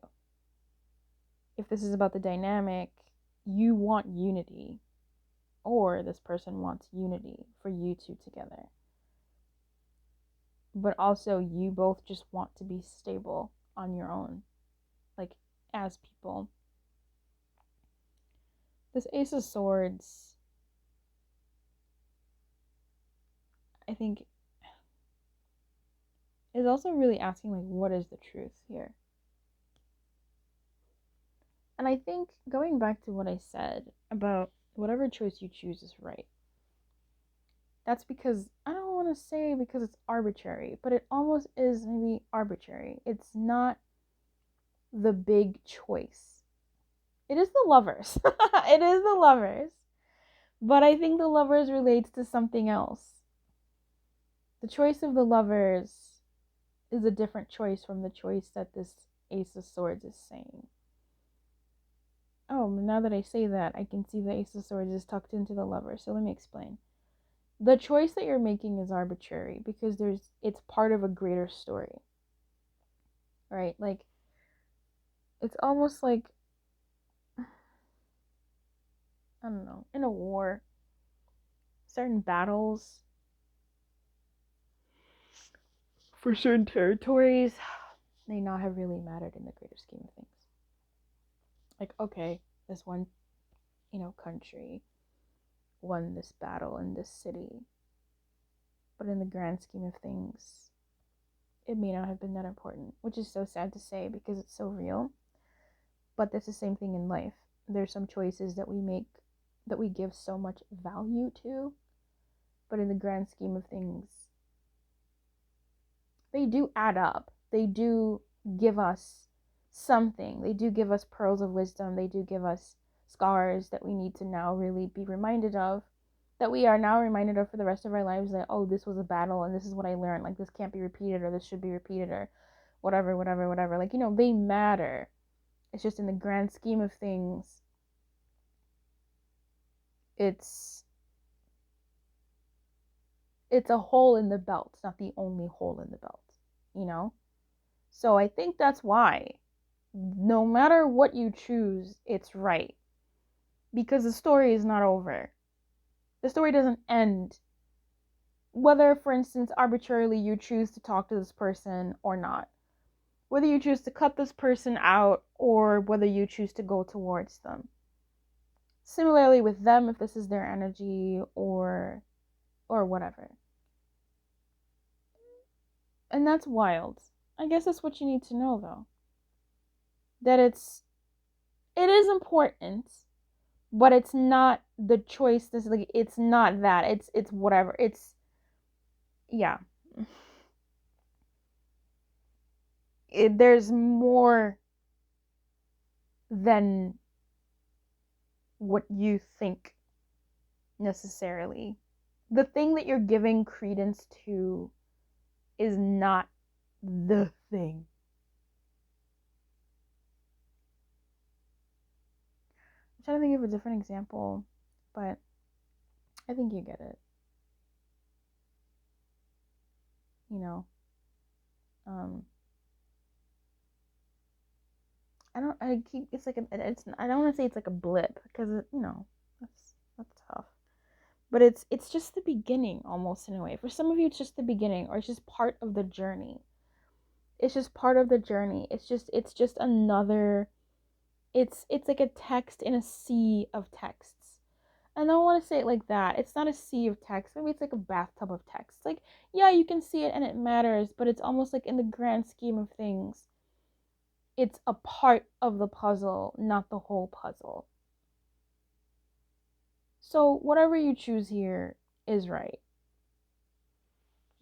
If this is about the dynamic, you want unity, or this person wants unity for you two together. But also you both just want to be stable on your own, like as people. This Ace of Swords, I think, is also really asking, like, what is the truth here? And I think going back to what I said about whatever choice you choose is right. That's because, I don't want to say because it's arbitrary, but it almost is maybe arbitrary. It's not the big choice. It is the Lovers. It is the Lovers. But I think the Lovers relates to something else. The choice of the Lovers is a different choice from the choice that this Ace of Swords is saying. Oh, now that I say that, I can see the Ace of Swords is tucked into the Lover. So let me explain. The choice that you're making is arbitrary because it's part of a greater story. Right? Like, it's almost like, I don't know, in a war, certain battles for certain territories may not have really mattered in the greater scheme of things. Like, okay, this one, country won this battle in this city, but in the grand scheme of things, it may not have been that important, which is so sad to say because it's so real. But that's the same thing in life. There's some choices that we make that we give so much value to, but in the grand scheme of things, they do add up. They do give us something. They do give us pearls of wisdom. They do give us scars that we need to now really be reminded of, that we are now reminded of for the rest of our lives, that, oh, this was a battle and this is what I learned. Like, this can't be repeated, or this should be repeated, or whatever. Like, they matter. It's just in the grand scheme of things, it's a hole in the belt. It's not the only hole in the belt, you know? So I think that's why no matter what you choose, it's right. Because the story is not over. The story doesn't end. Whether, for instance, arbitrarily you choose to talk to this person or not. Whether you choose to cut this person out or whether you choose to go towards them. Similarly with them, if this is their energy or whatever. And that's wild. I guess that's what you need to know though. That it is important, but it's not the choice. This like it's not that. It's whatever. It's yeah. There's more than what you think necessarily. The thing that you're giving credence to is not the thing. I'm trying to think of a different example, but I think you get it. You know, I don't want to say it's like a blip because that's tough. But it's just the beginning almost in a way. For some of you it's just the beginning or it's just part of the journey. It's just part of the journey. It's just another it's like a text in a sea of texts. And I don't want to say it like that. It's not a sea of text. Maybe it's like a bathtub of text. Like, yeah, you can see it and it matters, but it's almost like in the grand scheme of things, it's a part of the puzzle, not the whole puzzle. So whatever you choose here is right.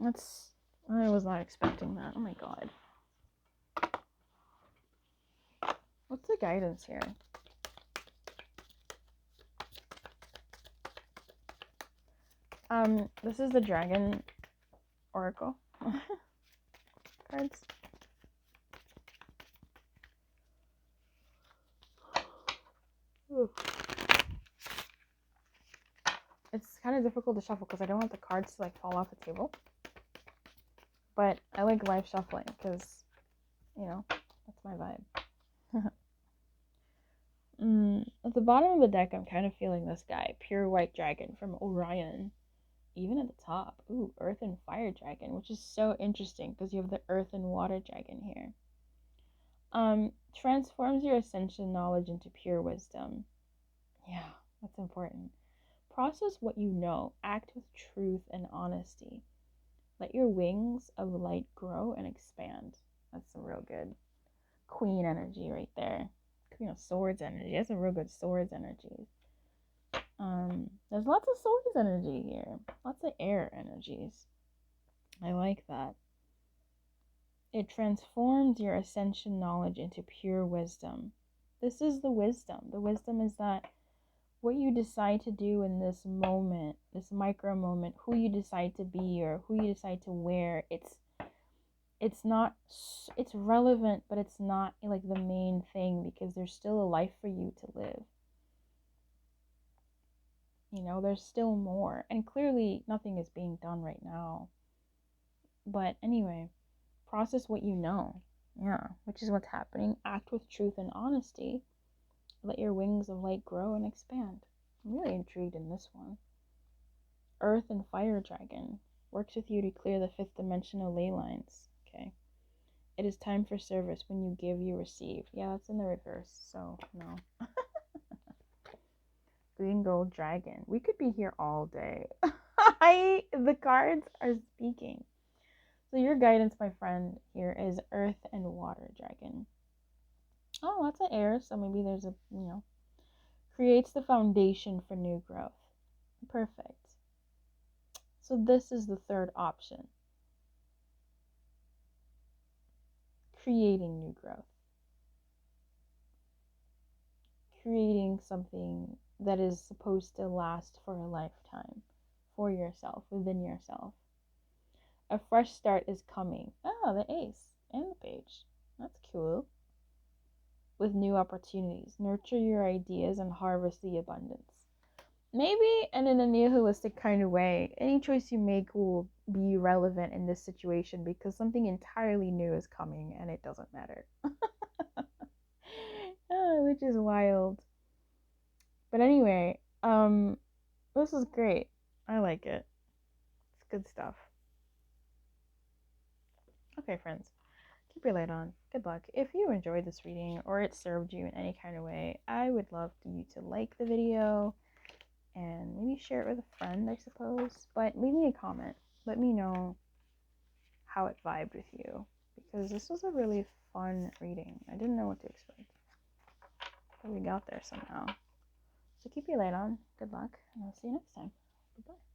I was not expecting that. Oh my god. What's the guidance here? This is the Dragon Oracle cards. Ooh. It's kind of difficult to shuffle because I don't want the cards to like fall off the table. But I like live shuffling because, you know, that's my vibe. At the bottom of the deck, I'm kind of feeling this guy, Pure White Dragon from Orion. Even at the top, ooh, Earth and Fire Dragon, which is so interesting because you have the Earth and Water Dragon here. Transforms your ascension knowledge into pure wisdom. Yeah, that's important. Process what you know. Act with truth and honesty. Let your wings of light grow and expand. That's some real good Queen energy right there. Queen of Swords energy. That's some real good Swords energy. There's lots of Swords energy here. Lots of air energies. I like that. It transforms your ascension knowledge into pure wisdom. This is the wisdom. The wisdom is that what you decide to do in this moment, this micro moment, who you decide to be or who you decide to wear, it's not, it's relevant, but it's not like the main thing because there's still a life for you to live. You know, there's still more. And clearly nothing is being done right now. But anyway, process what you know. Yeah, which is what's happening. Act with truth and honesty. Let your wings of light grow and expand. I'm really intrigued in this one. Earth and Fire Dragon. Works with you to clear the fifth dimensional ley lines. Okay. It is time for service. When you give, you receive. Yeah, that's in the reverse, so no. Green Gold Dragon. We could be here all day. The cards are speaking. So your guidance, my friend, here is Earth and Water Dragon. Oh, lots of air, so maybe there's a, creates the foundation for new growth. Perfect. So this is the third option. Creating new growth. Creating something that is supposed to last for a lifetime for yourself, within yourself. A fresh start is coming. Oh, the ace and the page. That's cool. with new opportunities. Nurture your ideas and harvest the abundance. Maybe, and in a nihilistic kind of way, any choice you make will be relevant in this situation because something entirely new is coming and it doesn't matter. Which is wild. But anyway, this is great. I like it. It's good stuff. Okay, friends, keep your light on. Good luck. If you enjoyed this reading or it served you in any kind of way, I would love you to like the video and maybe share it with a friend, I suppose. But leave me a comment. Let me know how it vibed with you because this was a really fun reading. I didn't know what to expect, but we got there somehow. So keep your light on. Good luck, and I'll see you next time. Bye-bye.